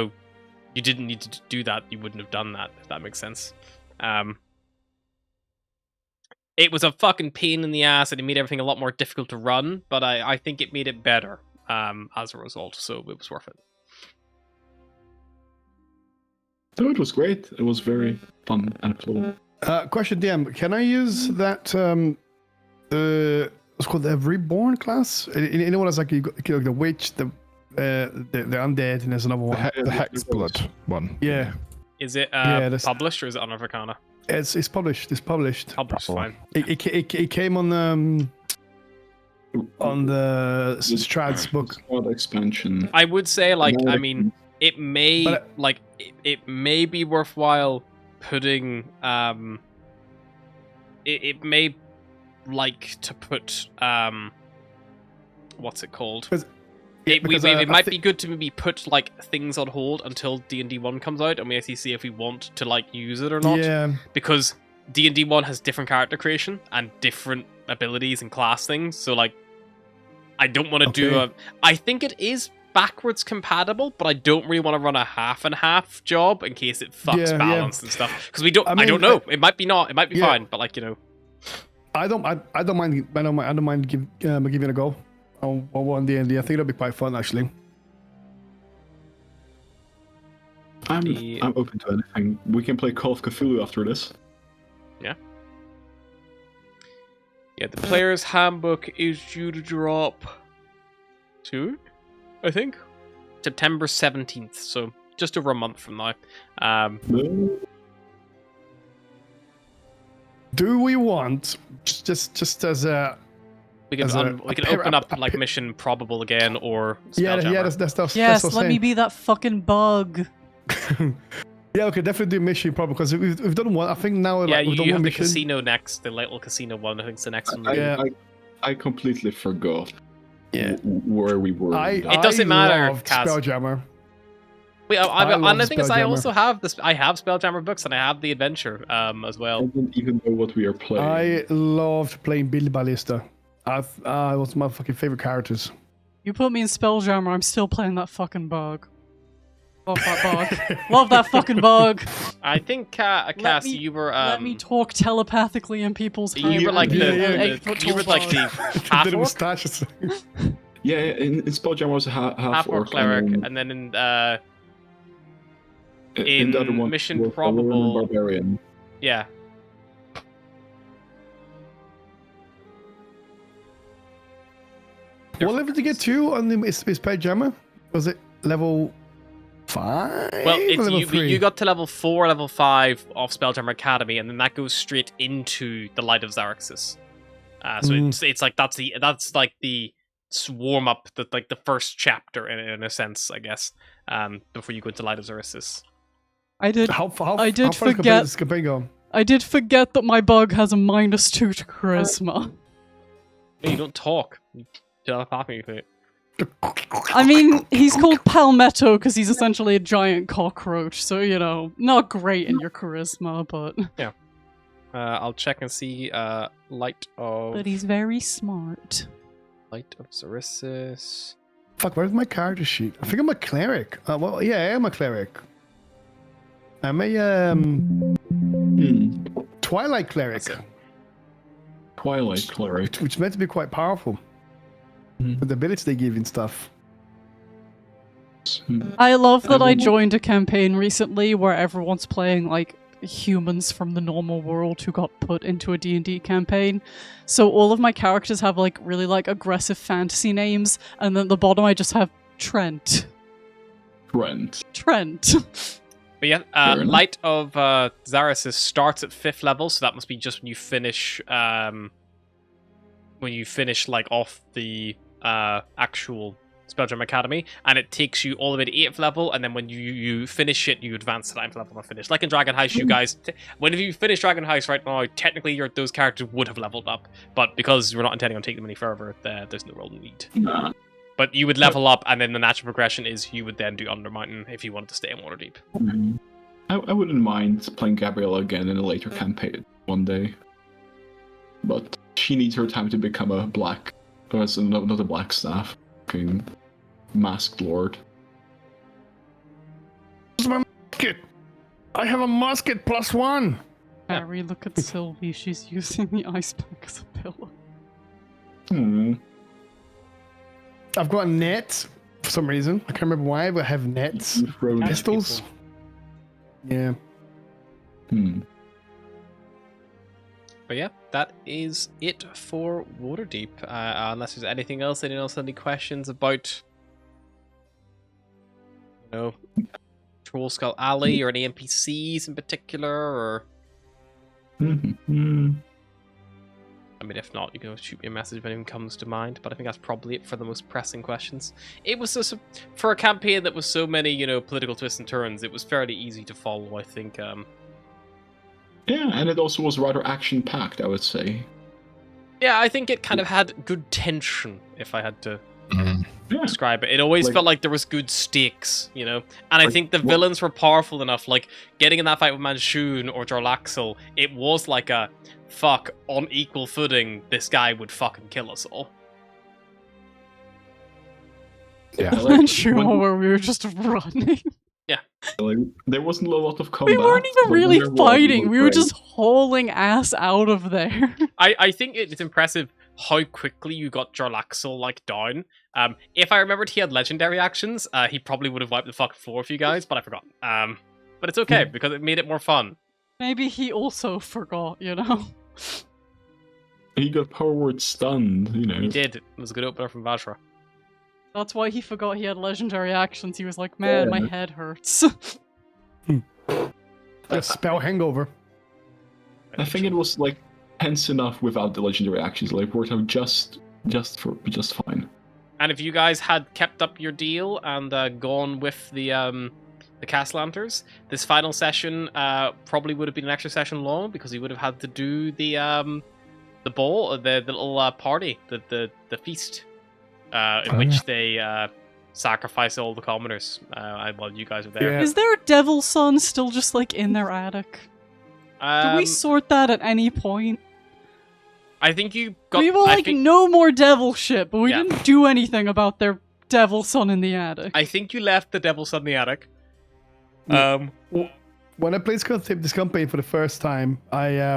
didn't need to do that, you wouldn't have done that, if that makes sense. It was a fucking pain in the ass, and it made everything a lot more difficult to run, but I think it made it better as a result, so it was worth it. No, it was great. It was very fun and cool. Question, DM, can I use that, what's called the Reborn class? Anyone has like the witch, the undead, and there's another one. The Hexblood one. Yeah. Is it published, or is it on Arcana? It's published. It's published. Published, fine. It came on the Strad's book. Strad expansion. I would say, it may it may be worthwhile putting it may like to put what's it called? It might be good to maybe put like things on hold until D&D 1 comes out, and we actually see if we want to like use it or not. Yeah. Because D&D 1 has different character creation and different abilities and class things. So like, I don't want to do I think it is backwards compatible, but I don't really want to run a half and half job in case it fucks balance and stuff. Because we don't. I don't know. It might be not. It might be fine. But like I don't mind giving it a go. On one D&D, I think it'll be quite fun actually. I'm open to anything. We can play Call of Cthulhu after this. Yeah. Yeah, the player's handbook is due to drop soon, I think. September 17th, so just over a month from now. Do we want just as a we can open up like mission probable again, or that's yes, let me be that fucking bug. Yeah, okay, definitely do mission probable, because we've done one. I think now we've done you one have the mission. Casino next, the little casino one. I think it's the next one. I completely forgot. Yeah. Where we were. It doesn't matter, loved Kaz. Spelljammer. Wait, I love and the thing is, I Spelljammer. also have this. I have Spelljammer books, and I have the adventure as I well. don't even know what we are playing. I loved playing Billy Ballista. It was my fucking favorite characters. You put me in Spelljammer, I'm still playing that fucking bug. Love that bug. Love that fucking bug. I think, Cass, you were Let me talk telepathically in people's heads. you were like Yeah, the, yeah, you were like the half Little orc, moustaches. Yeah, in Spelljammer was a half orc cleric, and and then in the other one Mission was a Roman Probable, barbarian. yeah. What level did you get to on the Spelljammer? Was it level 5? Well, or it's level 3? you got to level 4, level 5 of Spelljammer Academy, and then that goes straight into the Light of Xaraxus. So it's like that's like the warm up, the first chapter in a sense, I guess. Before you go into Light of Xaraxus. I did How far forget- does this campaign go? I did forget that my bug has a -2 to charisma. Hey, you don't talk. You telepathically. I mean, he's called Palmetto because he's essentially a giant cockroach, so, you know, not great in your charisma, but... I'll check and see. Light of But he's very smart. Xaraxus. Fuck, where's my character sheet? I think I'm a cleric. Well, yeah, I am a cleric. I'm a Twilight cleric, That's it. Twilight cleric. which is meant to be quite powerful. With the ability they give and stuff. I love that I joined a campaign recently where everyone's playing, like, humans from the normal world who got put into a D&D campaign. So all of my characters have, like, really, like, aggressive fantasy names, and then at the bottom I just have Trent. Trent. But yeah, Fair enough. Light of Xaraxus starts at 5th level, so that must be just when you finish like off the actual Spelljammer Academy, and it takes you all the way to 8th level, and then when you finish it, you advance to 9th level and finish. Like in Dragon Heist, you guys, whenever you finish Dragon Heist right now, technically those characters would have leveled up, but because we're not intending on taking them any further, there's no real need. Nah. But you would level up, and then the natural progression is you would then do Undermountain if you wanted to stay in Waterdeep. I wouldn't mind playing Gabriella again in a later campaign one day. But she needs her time to become a black, or as another black staff, fucking masked lord. This is my musket. I have a musket +1. Harry, look at Sylvie. She's using the ice pack as a pillow. I've got nets for some reason. I can't remember why, but I have nets. Throw Catch Pistols. people. Yeah. But yeah, that is it for Waterdeep. Unless there's anything else, anyone else have any questions about, you know, Troll Skull Alley or any NPCs in particular, or I mean, if not, you can shoot me a message if anything comes to mind. But I think that's probably it for the most pressing questions. It was just for a campaign that was so many, you know, political twists and turns. It was fairly easy to follow, I think. Yeah, and it also was rather action-packed, I would say. Yeah, I think it kind of had good tension, if I had to Yeah. describe it. It always Like- felt like there was good stakes, you know? And I Like, think the what- villains were powerful enough, like, getting in that fight with Manchun or Jarlaxle, it was like a, fuck, on equal footing, this guy would fucking kill us all. Yeah. Like, And sure, when- where we were just running. like, there wasn't a lot of combat. We weren't even but when really there was, it fighting. was We were great. just hauling ass out of there. I think it's impressive how quickly you got Jarlaxle, like, down. If I remembered he had legendary actions, he probably would have wiped the fucking floor for you guys, but I forgot. But it's okay, because it made it more fun. Maybe he also forgot, you know? He got power word stunned, you know. He did. It was a good opener from Vajra. That's why he forgot he had legendary actions. He was like, man, my head hurts. A spell hangover. I think it was like tense enough without the legendary actions. Like worked out just fine. And if you guys had kept up your deal and gone with the cast lanterns, this final session probably would have been an extra session long because you would have had to do the ball, the little party, the feast, in which they sacrifice all the commoners while you guys are there. Yeah. Is their devil son still just like in their attic? Did we sort that at any point? I think you got. We were I like, think, no more devil shit, but we Yeah. didn't do anything about their devil son in the attic. I think you left the Devil's Son in the attic. When I played this campaign for the first time,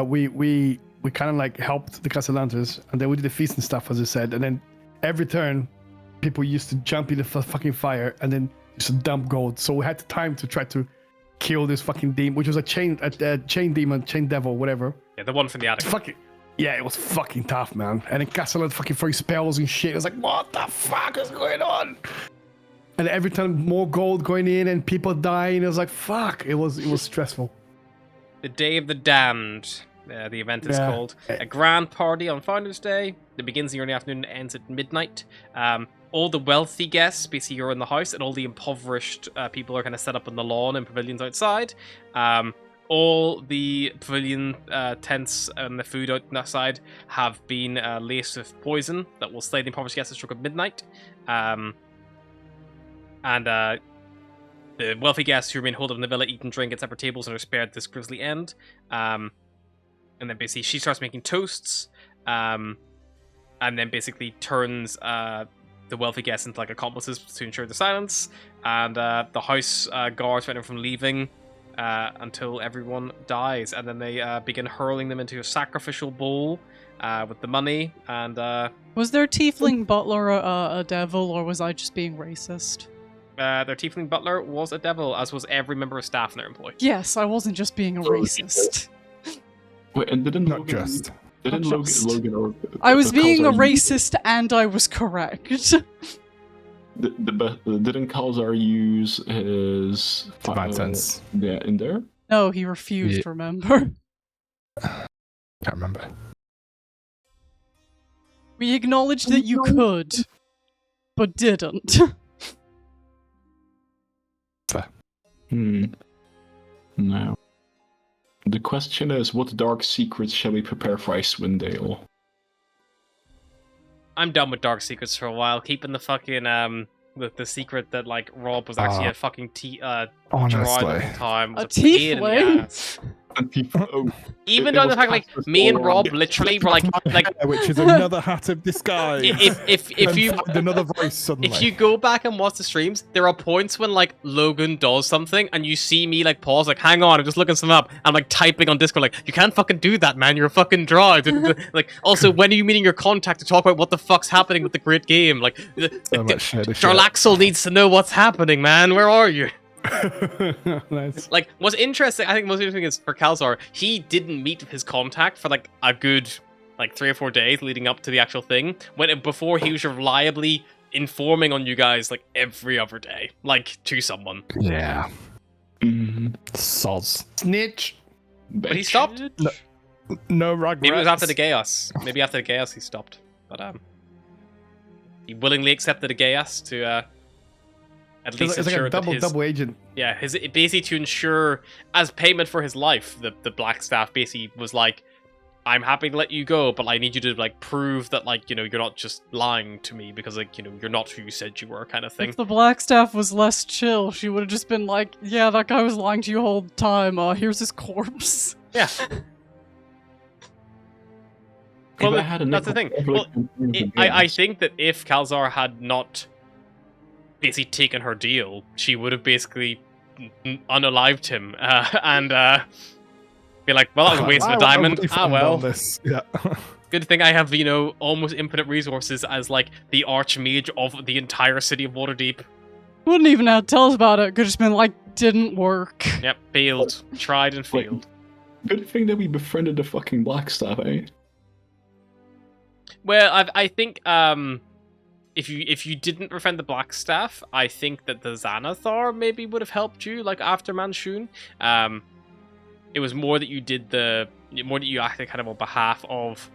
we kind of like helped the Castellantes, and then we did the feast and stuff, as I said, and then every turn, people used to jump in the fucking fire and then just dump gold. So we had the time to try to kill this fucking demon, which was a chain demon, chain devil, whatever. Yeah, the one from the attic. Fucking. Yeah, it was fucking tough, man. And then Castellan fucking throwing spells and shit. It was like, what the fuck is going on? And every time more gold going in and people dying, it was like, fuck. It was stressful. The Day of the Damned, the event is Yeah. called. A grand party on Founders Day. It begins in the early afternoon and ends at midnight. All the wealthy guests, basically, are in the house, and all the impoverished people are kind of set up on the lawn and pavilions outside. All the pavilion tents and the food outside have been laced with poison that will slay the impoverished guests at stroke of midnight. And the wealthy guests who remain holed up in the villa eat and drink at separate tables and are spared this grisly end. And then basically she starts making toasts, and then basically turns the wealthy guests into like accomplices to ensure the silence. And the house guards prevent them from leaving until everyone dies, and then they begin hurling them into a sacrificial bowl with the money. And Was their tiefling butler a devil, or was I just being racist? their tiefling butler was a devil, as was every member of staff in their employ. Yes, I wasn't just being a racist. Wait, and didn't Not Logan, just. Didn't Not Logan, just. Logan or I was being a Kalzar racist, and I was correct. Didn't Kalzar use his Divine sense. Yeah, in there. No, he refused, Yeah. remember? Can't remember. We acknowledged that you could, but didn't. No. The question is, what dark secrets shall we prepare for Icewind Dale? I'm done with dark secrets for a while. Keeping the fucking the secret that like Rob was actually a fucking droid at Honestly. the time. Was A pain in the tiefling? ass. Oh, Even it though was the fact like Casper's me and all Rob around. literally were like Which is another hat of disguise. if Then you find another voice suddenly. if you go back and watch the streams, there are points when like Logan does something and you see me like pause, like hang on, I'm just looking something up. I'm like typing on Discord, like you can't fucking do that, man. You're a fucking droid. Like also, when are you meeting your contact to talk about what the fuck's happening with the great game? Like So much shit. Jarlaxle needs to know what's happening, man. Where are you? Nice. Like, what's interesting, I think most interesting is for Kalzar, he didn't meet his contact for like a good like 3 or 4 days leading up to the actual thing. Before he was reliably informing on you guys like every other day, like to someone. Yeah. Mhm. Soz. Snitch. But he Bitch. stopped. No regrets. Maybe it was after the chaos. Maybe after the chaos he stopped. But he willingly accepted the chaos to at least It's like ensure a that his double agent. yeah, basically to ensure as payment for his life, the Black Staff basically was like, I'm happy to let you go, but I need you to like prove that like, you know, you're not just lying to me because like, you know, you're not who you said you were, kind of thing. If the Black Staff was less chill, she would have just been like, yeah, that guy was lying to you the whole time. Here's his corpse. Yeah. If Well, I had a that's the nickel thing. for Well, every I games, think that if Kalzar had not basically taken her deal, she would have basically unalived him and be like, well, that was a waste of a diamond. Ah, well. This. Yeah. Good thing I have, you know, almost infinite resources as, like, the archmage of the entire city of Waterdeep. Wouldn't even have to tell us about it. Could just been like, didn't work. Yep, failed. Tried and Wait. failed. Good thing that we befriended the fucking Blackstaff, eh? Well, I think, if you didn't befriend the Blackstaff, I think that the Xanathar maybe would have helped you, like, after Manshoon. It was more that you acted kind of on behalf of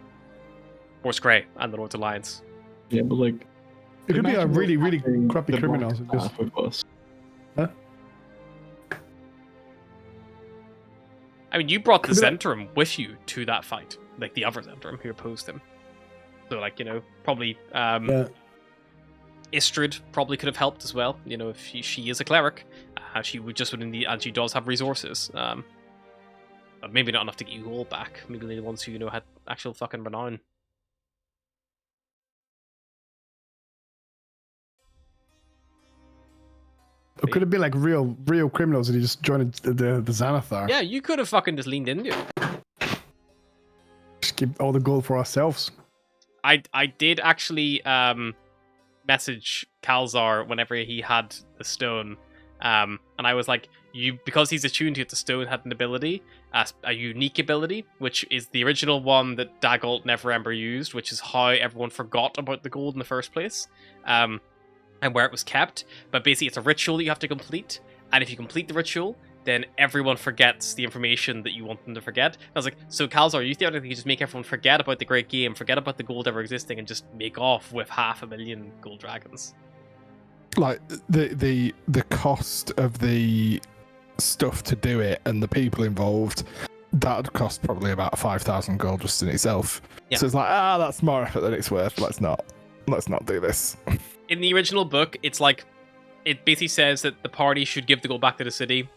Force Grey and the Lord's Alliance. Yeah, but like... It could be a imagine really, really having crappy the criminals. who just- Blackstaff with us. I mean, you brought the Could be like- Zentrum with you to that fight, like the other Zentrum who opposed him. So, like, you know, probably Yeah. Istrid probably could have helped as well. You know, if she is a cleric, she wouldn't need, and she does have resources. But maybe not enough to get you all back. Maybe the ones who had actual fucking renown. It could have been like real criminals and he just joined the Xanathar. Yeah, you could have fucking just leaned into it. Just keep all the gold for ourselves. I did actually message Kalzar whenever he had the stone, and I was like, because he's attuned to it, the stone had an ability, a unique ability, which is the original one that Dagult never ever used, which is how everyone forgot about the gold in the first place, and where it was kept. But basically, it's a ritual that you have to complete, and if you complete the ritual, then everyone forgets the information that you want them to forget. I was like, so Kalzar, you theoretically just make everyone forget about the great game, forget about the gold ever existing, and just make off with 500,000 gold dragons. Like the cost of the stuff to do it and the people involved, that'd cost probably about 5,000 gold just in itself. Yeah. So it's like, that's more effort than it's worth. Let's not do this. In the original book, it's like, it basically says that the party should give the gold back to the city,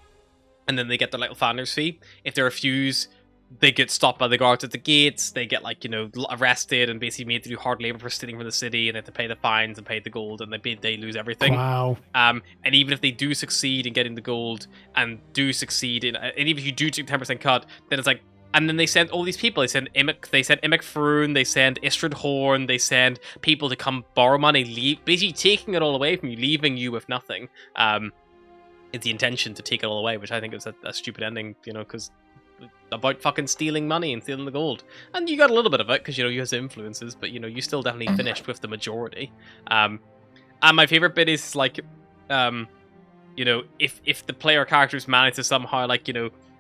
and then they get their little founder's fee. If they refuse, they get stopped by the guards at the gates, they get arrested and basically made to do hard labor for stealing from the city, and they have to pay the fines and pay the gold, and they lose everything. Wow. And even if they do succeed in getting the gold, and do succeed in, and even if you do take 10% cut, then it's like, and then they send all these people. They send Immick Faroon, they send Istrid Horn, they send people to come borrow money, basically taking it all away from you, leaving you with nothing. It's the intention to take it all away, which I think is a stupid ending, because about fucking stealing money and stealing the gold. And you got a little bit of it, because, you have some influences, but, you still definitely finished with the majority. And my favorite bit is, like, if the player characters manage to somehow, like,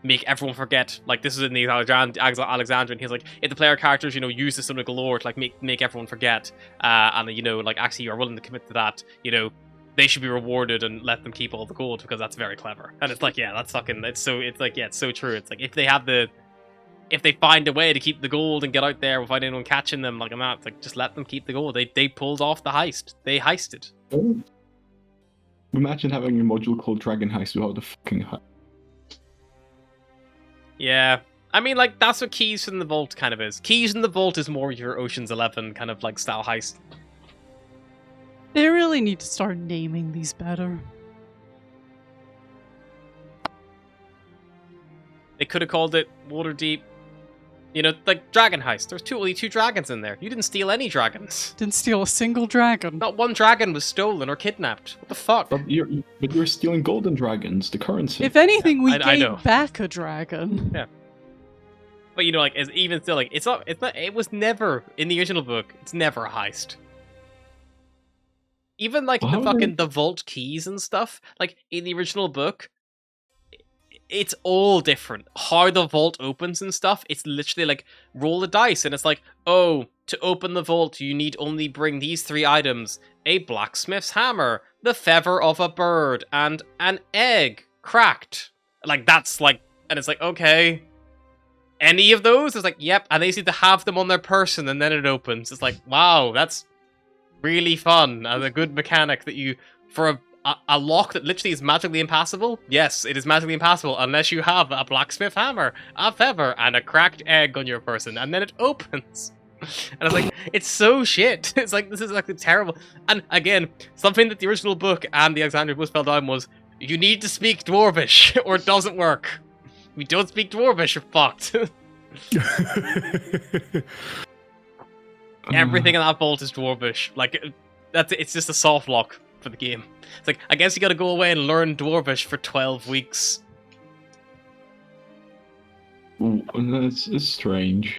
make everyone forget, like, this is in the Alexandrian, he's like, if the player characters, use the Stone of Galore to, like, make everyone forget, and, like, actually you are willing to commit to that, they should be rewarded and let them keep all the gold, because that's very clever. And it's like, yeah, that's fucking, it's so true. It's like, if they find a way to keep the gold and get out there without anyone catching them, like, it's like, just let them keep the gold. They pulled off the heist. They heisted. Imagine having a module called Dragon Heist without the fucking heist. Yeah. I mean, like, that's what Keys from the Vault kind of is. Keys in the Vault is more your Ocean's 11 kind of, like, style heist. They really need to start naming these better. They could have called it Waterdeep. Like Dragon Heist. There's only two dragons in there. You didn't steal any dragons. Didn't steal a single dragon. Not one dragon was stolen or kidnapped. What the fuck? But you're stealing golden dragons, the currency. If anything, we I know. gave back a dragon. Yeah. But like, even still, like, it was never in the original book. It's never a heist. Even like the vault keys and stuff, like in the original book, it's all different. How the vault opens and stuff, it's literally like, roll the dice, and it's like, oh, to open the vault, you need only bring these 3 items: a blacksmith's hammer, the feather of a bird, and an egg cracked. Like, that's like, and it's like, okay. Any of those? It's like, yep, and they need to have them on their person, and then it opens. It's like, wow, that's really fun and a good mechanic that you, for a lock that literally is magically impassable. Yes, it is magically impassable unless you have a blacksmith hammer, a feather, and a cracked egg on your person, and then it opens. And I was like, it's so shit. It's like, this is like terrible. And again, something that the original book and the Alexandrian Books fell down was, you need to speak Dwarvish or it doesn't work. If you don't speak Dwarvish, you're fucked. Everything in that vault is Dwarvish. Like, it's just a soft lock for the game. It's like, I guess you gotta go away and learn Dwarvish for 12 weeks. Ooh, it's strange.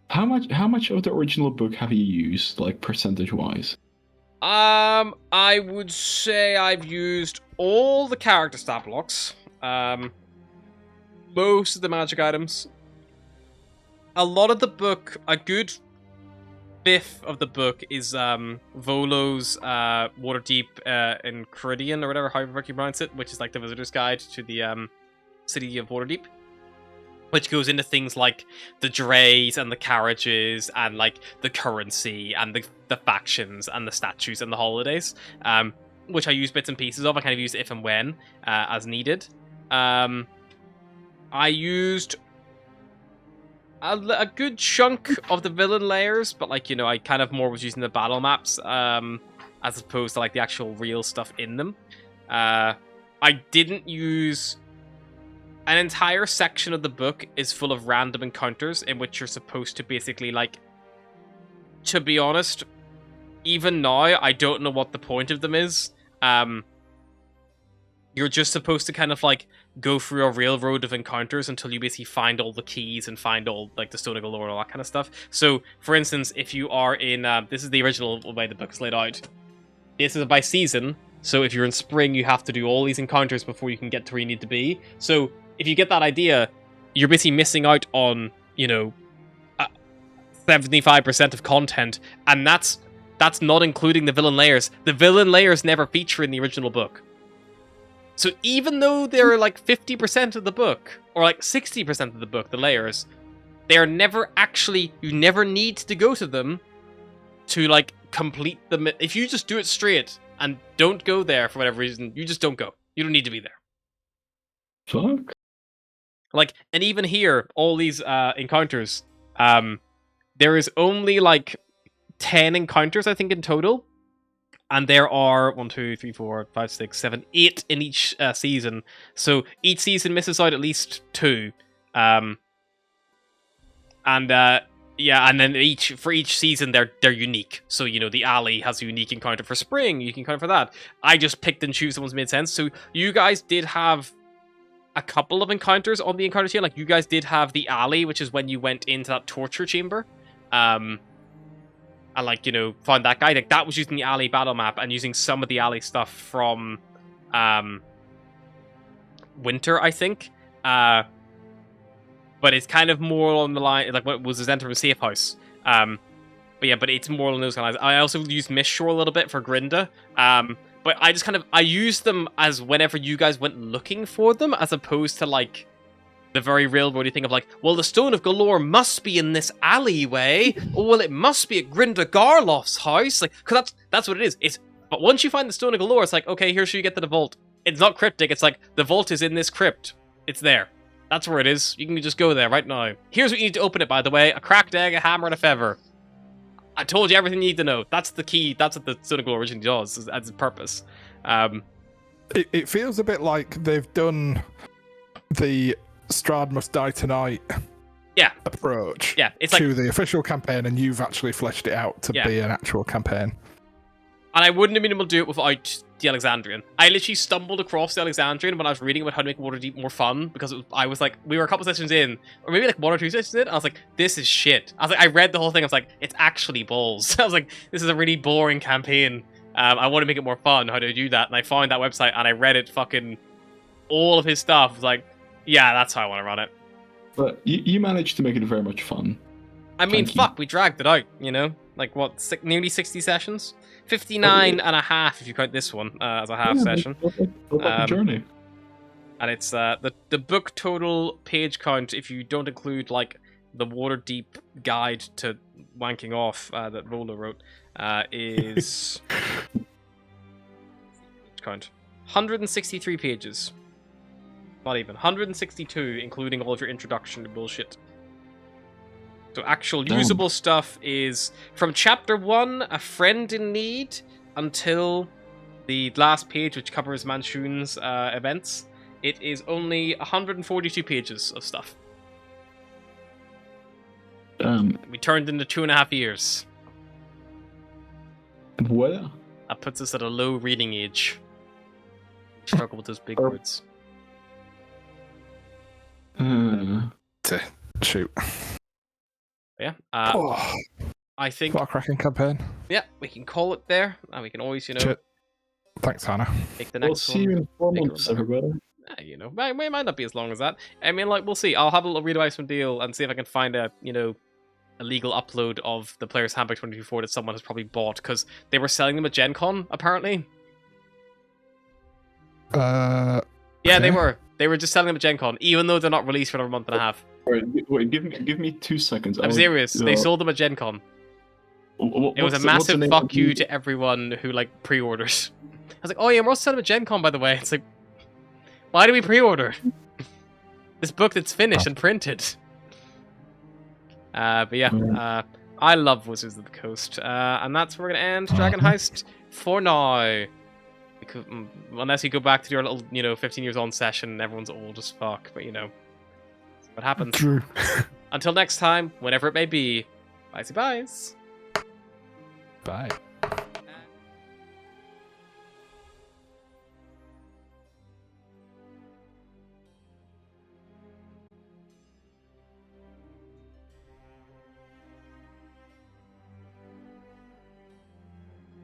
How much of the original book have you used, like, percentage-wise? I would say I've used all the character stat blocks. Most of the magic items. A lot of the book, a good fifth of the book is Volo's Waterdeep in Caridian, or whatever, however you pronounce it, which is like the visitor's guide to the city of Waterdeep. which goes into things like the drays and the carriages and like the currency and the factions and the statues and the holidays, which I use bits and pieces of. I kind of use if and when as needed. I used a good chunk of the villain layers, but like, you know, I kind of more was using the battle maps as opposed to like the actual real stuff in them. I didn't use... An entire section of the book is full of random encounters in which you're supposed to basically, like... To be honest, even now, I don't know what the point of them is. You're just supposed to kind of, like, go through a railroad of encounters until you basically find all the keys and find all, like, the Stone of Galore and all that kind of stuff. So, for instance, if you are in... this is the original way the book is laid out. This is by season, so if you're in spring, you have to do all these encounters before you can get to where you need to be. So... If you get that idea, you're basically missing out on, you know, 75% of content, and that's not including the villain layers. The villain layers never feature in the original book. So even though they're like 50% of the book, or like 60% of the book, the layers, they are never actually, you never need to go to them to like complete them. If you just do it straight and don't go there for whatever reason, you just don't go. You don't need to be there. Fuck. Like, and even here, all these encounters, there is only like 10 encounters, I think, in total. And there are 1, 2, 3, 4, 5, 6, 7, 8 in each season. So each season misses out at least 2. Yeah, and then for each season they're unique. So, you know, the alley has a unique encounter for spring, you can encounter for that. I just picked and choose the ones that made sense. So you guys did have a couple of encounters on the encounter tier. Like, you guys did have the alley, which is when you went into that torture chamber. And, like, you know, found that guy. Like, that was using the alley battle map and using some of the alley stuff from Winter, I think. But it's kind of more on the line, like, what was his enter from Safe House. But yeah, but it's more on those kind of lines. I also used Mistshore a little bit for Grinda. But I just I used them as whenever you guys went looking for them, as opposed to, like, the very railroady thing of, like, well, the Stone of Galore must be in this alleyway, or, well, it must be at Grinda Garloff's house. Like, because that's what it is. But once you find the Stone of Galore, it's like, okay, here's how you get to the vault. It's not cryptic, it's like, the vault is in this crypt. It's there. That's where it is. You can just go there right now. Here's what you need to open it, by the way. A cracked egg, a hammer, and a feather. I told you everything you need to know. That's the key. That's what the Stone of Galore originally does, as its purpose. It feels a bit like they've done the Strahd Must Die Tonight approach it's to like, the official campaign, and you've actually fleshed it out to be an actual campaign. And I wouldn't have been able to do it without the Alexandrian. I literally stumbled across the Alexandrian when I was reading about how to make Waterdeep more fun, because I was like, we were a couple sessions in, or maybe like 1 or 2 sessions in, and I was like, this is shit. I was like, I read the whole thing, I was like, it's actually balls. I was like, this is a really boring campaign. I want to make it more fun. How do I do that? And I found that website, and I read it, fucking all of his stuff. I was like, yeah, that's how I want to run it. But you managed to make it very much fun. I mean, fuck, we dragged it out, you know? Like, what, nearly 60 sessions? 59 and a half, if you count this one as a half session. Journey. And it's the book total page count, if you don't include, like, the Waterdeep guide to wanking off that Roller wrote, is... count. 163 pages. Not even. 162, including all of your introduction to bullshit. So actual usable stuff is from chapter 1, A Friend in Need, until the last page, which covers Manshoon's events. It is only 142 pages of stuff. We turned into 2.5 years. Well, That puts us at a low reading age. Struggle with those big words. Shoot. Yeah. I think... What a cracking campaign. Yeah, we can call it there. And we can always, you know... Shit. Thanks, Hannah. Take the we'll next see you in 4 months, everybody. You know, it might not be as long as that. I mean, like, we'll see. I'll have a little read about some deal and see if I can find a, you know, a legal upload of the Player's Handbook 2024 that someone has probably bought, because they were selling them at Gen Con, apparently. Yeah, they were. They were just selling them at Gen Con, even though they're not released for another month and a half. Wait, give me 2 seconds. I'm serious. They sold them at Gen Con. It was a massive fuck you to everyone who like pre-orders. I was like, oh yeah, we're also selling them at Gen Con, by the way. It's like, why do we pre-order this book that's finished and printed? But yeah, I love Wizards of the Coast, and that's where we're gonna end Dragon Heist for now. Because, unless you go back to your little, 15 years on session, and everyone's old as fuck. But see what happens. True. Until next time, whenever it may be. Bye, byes. Bye.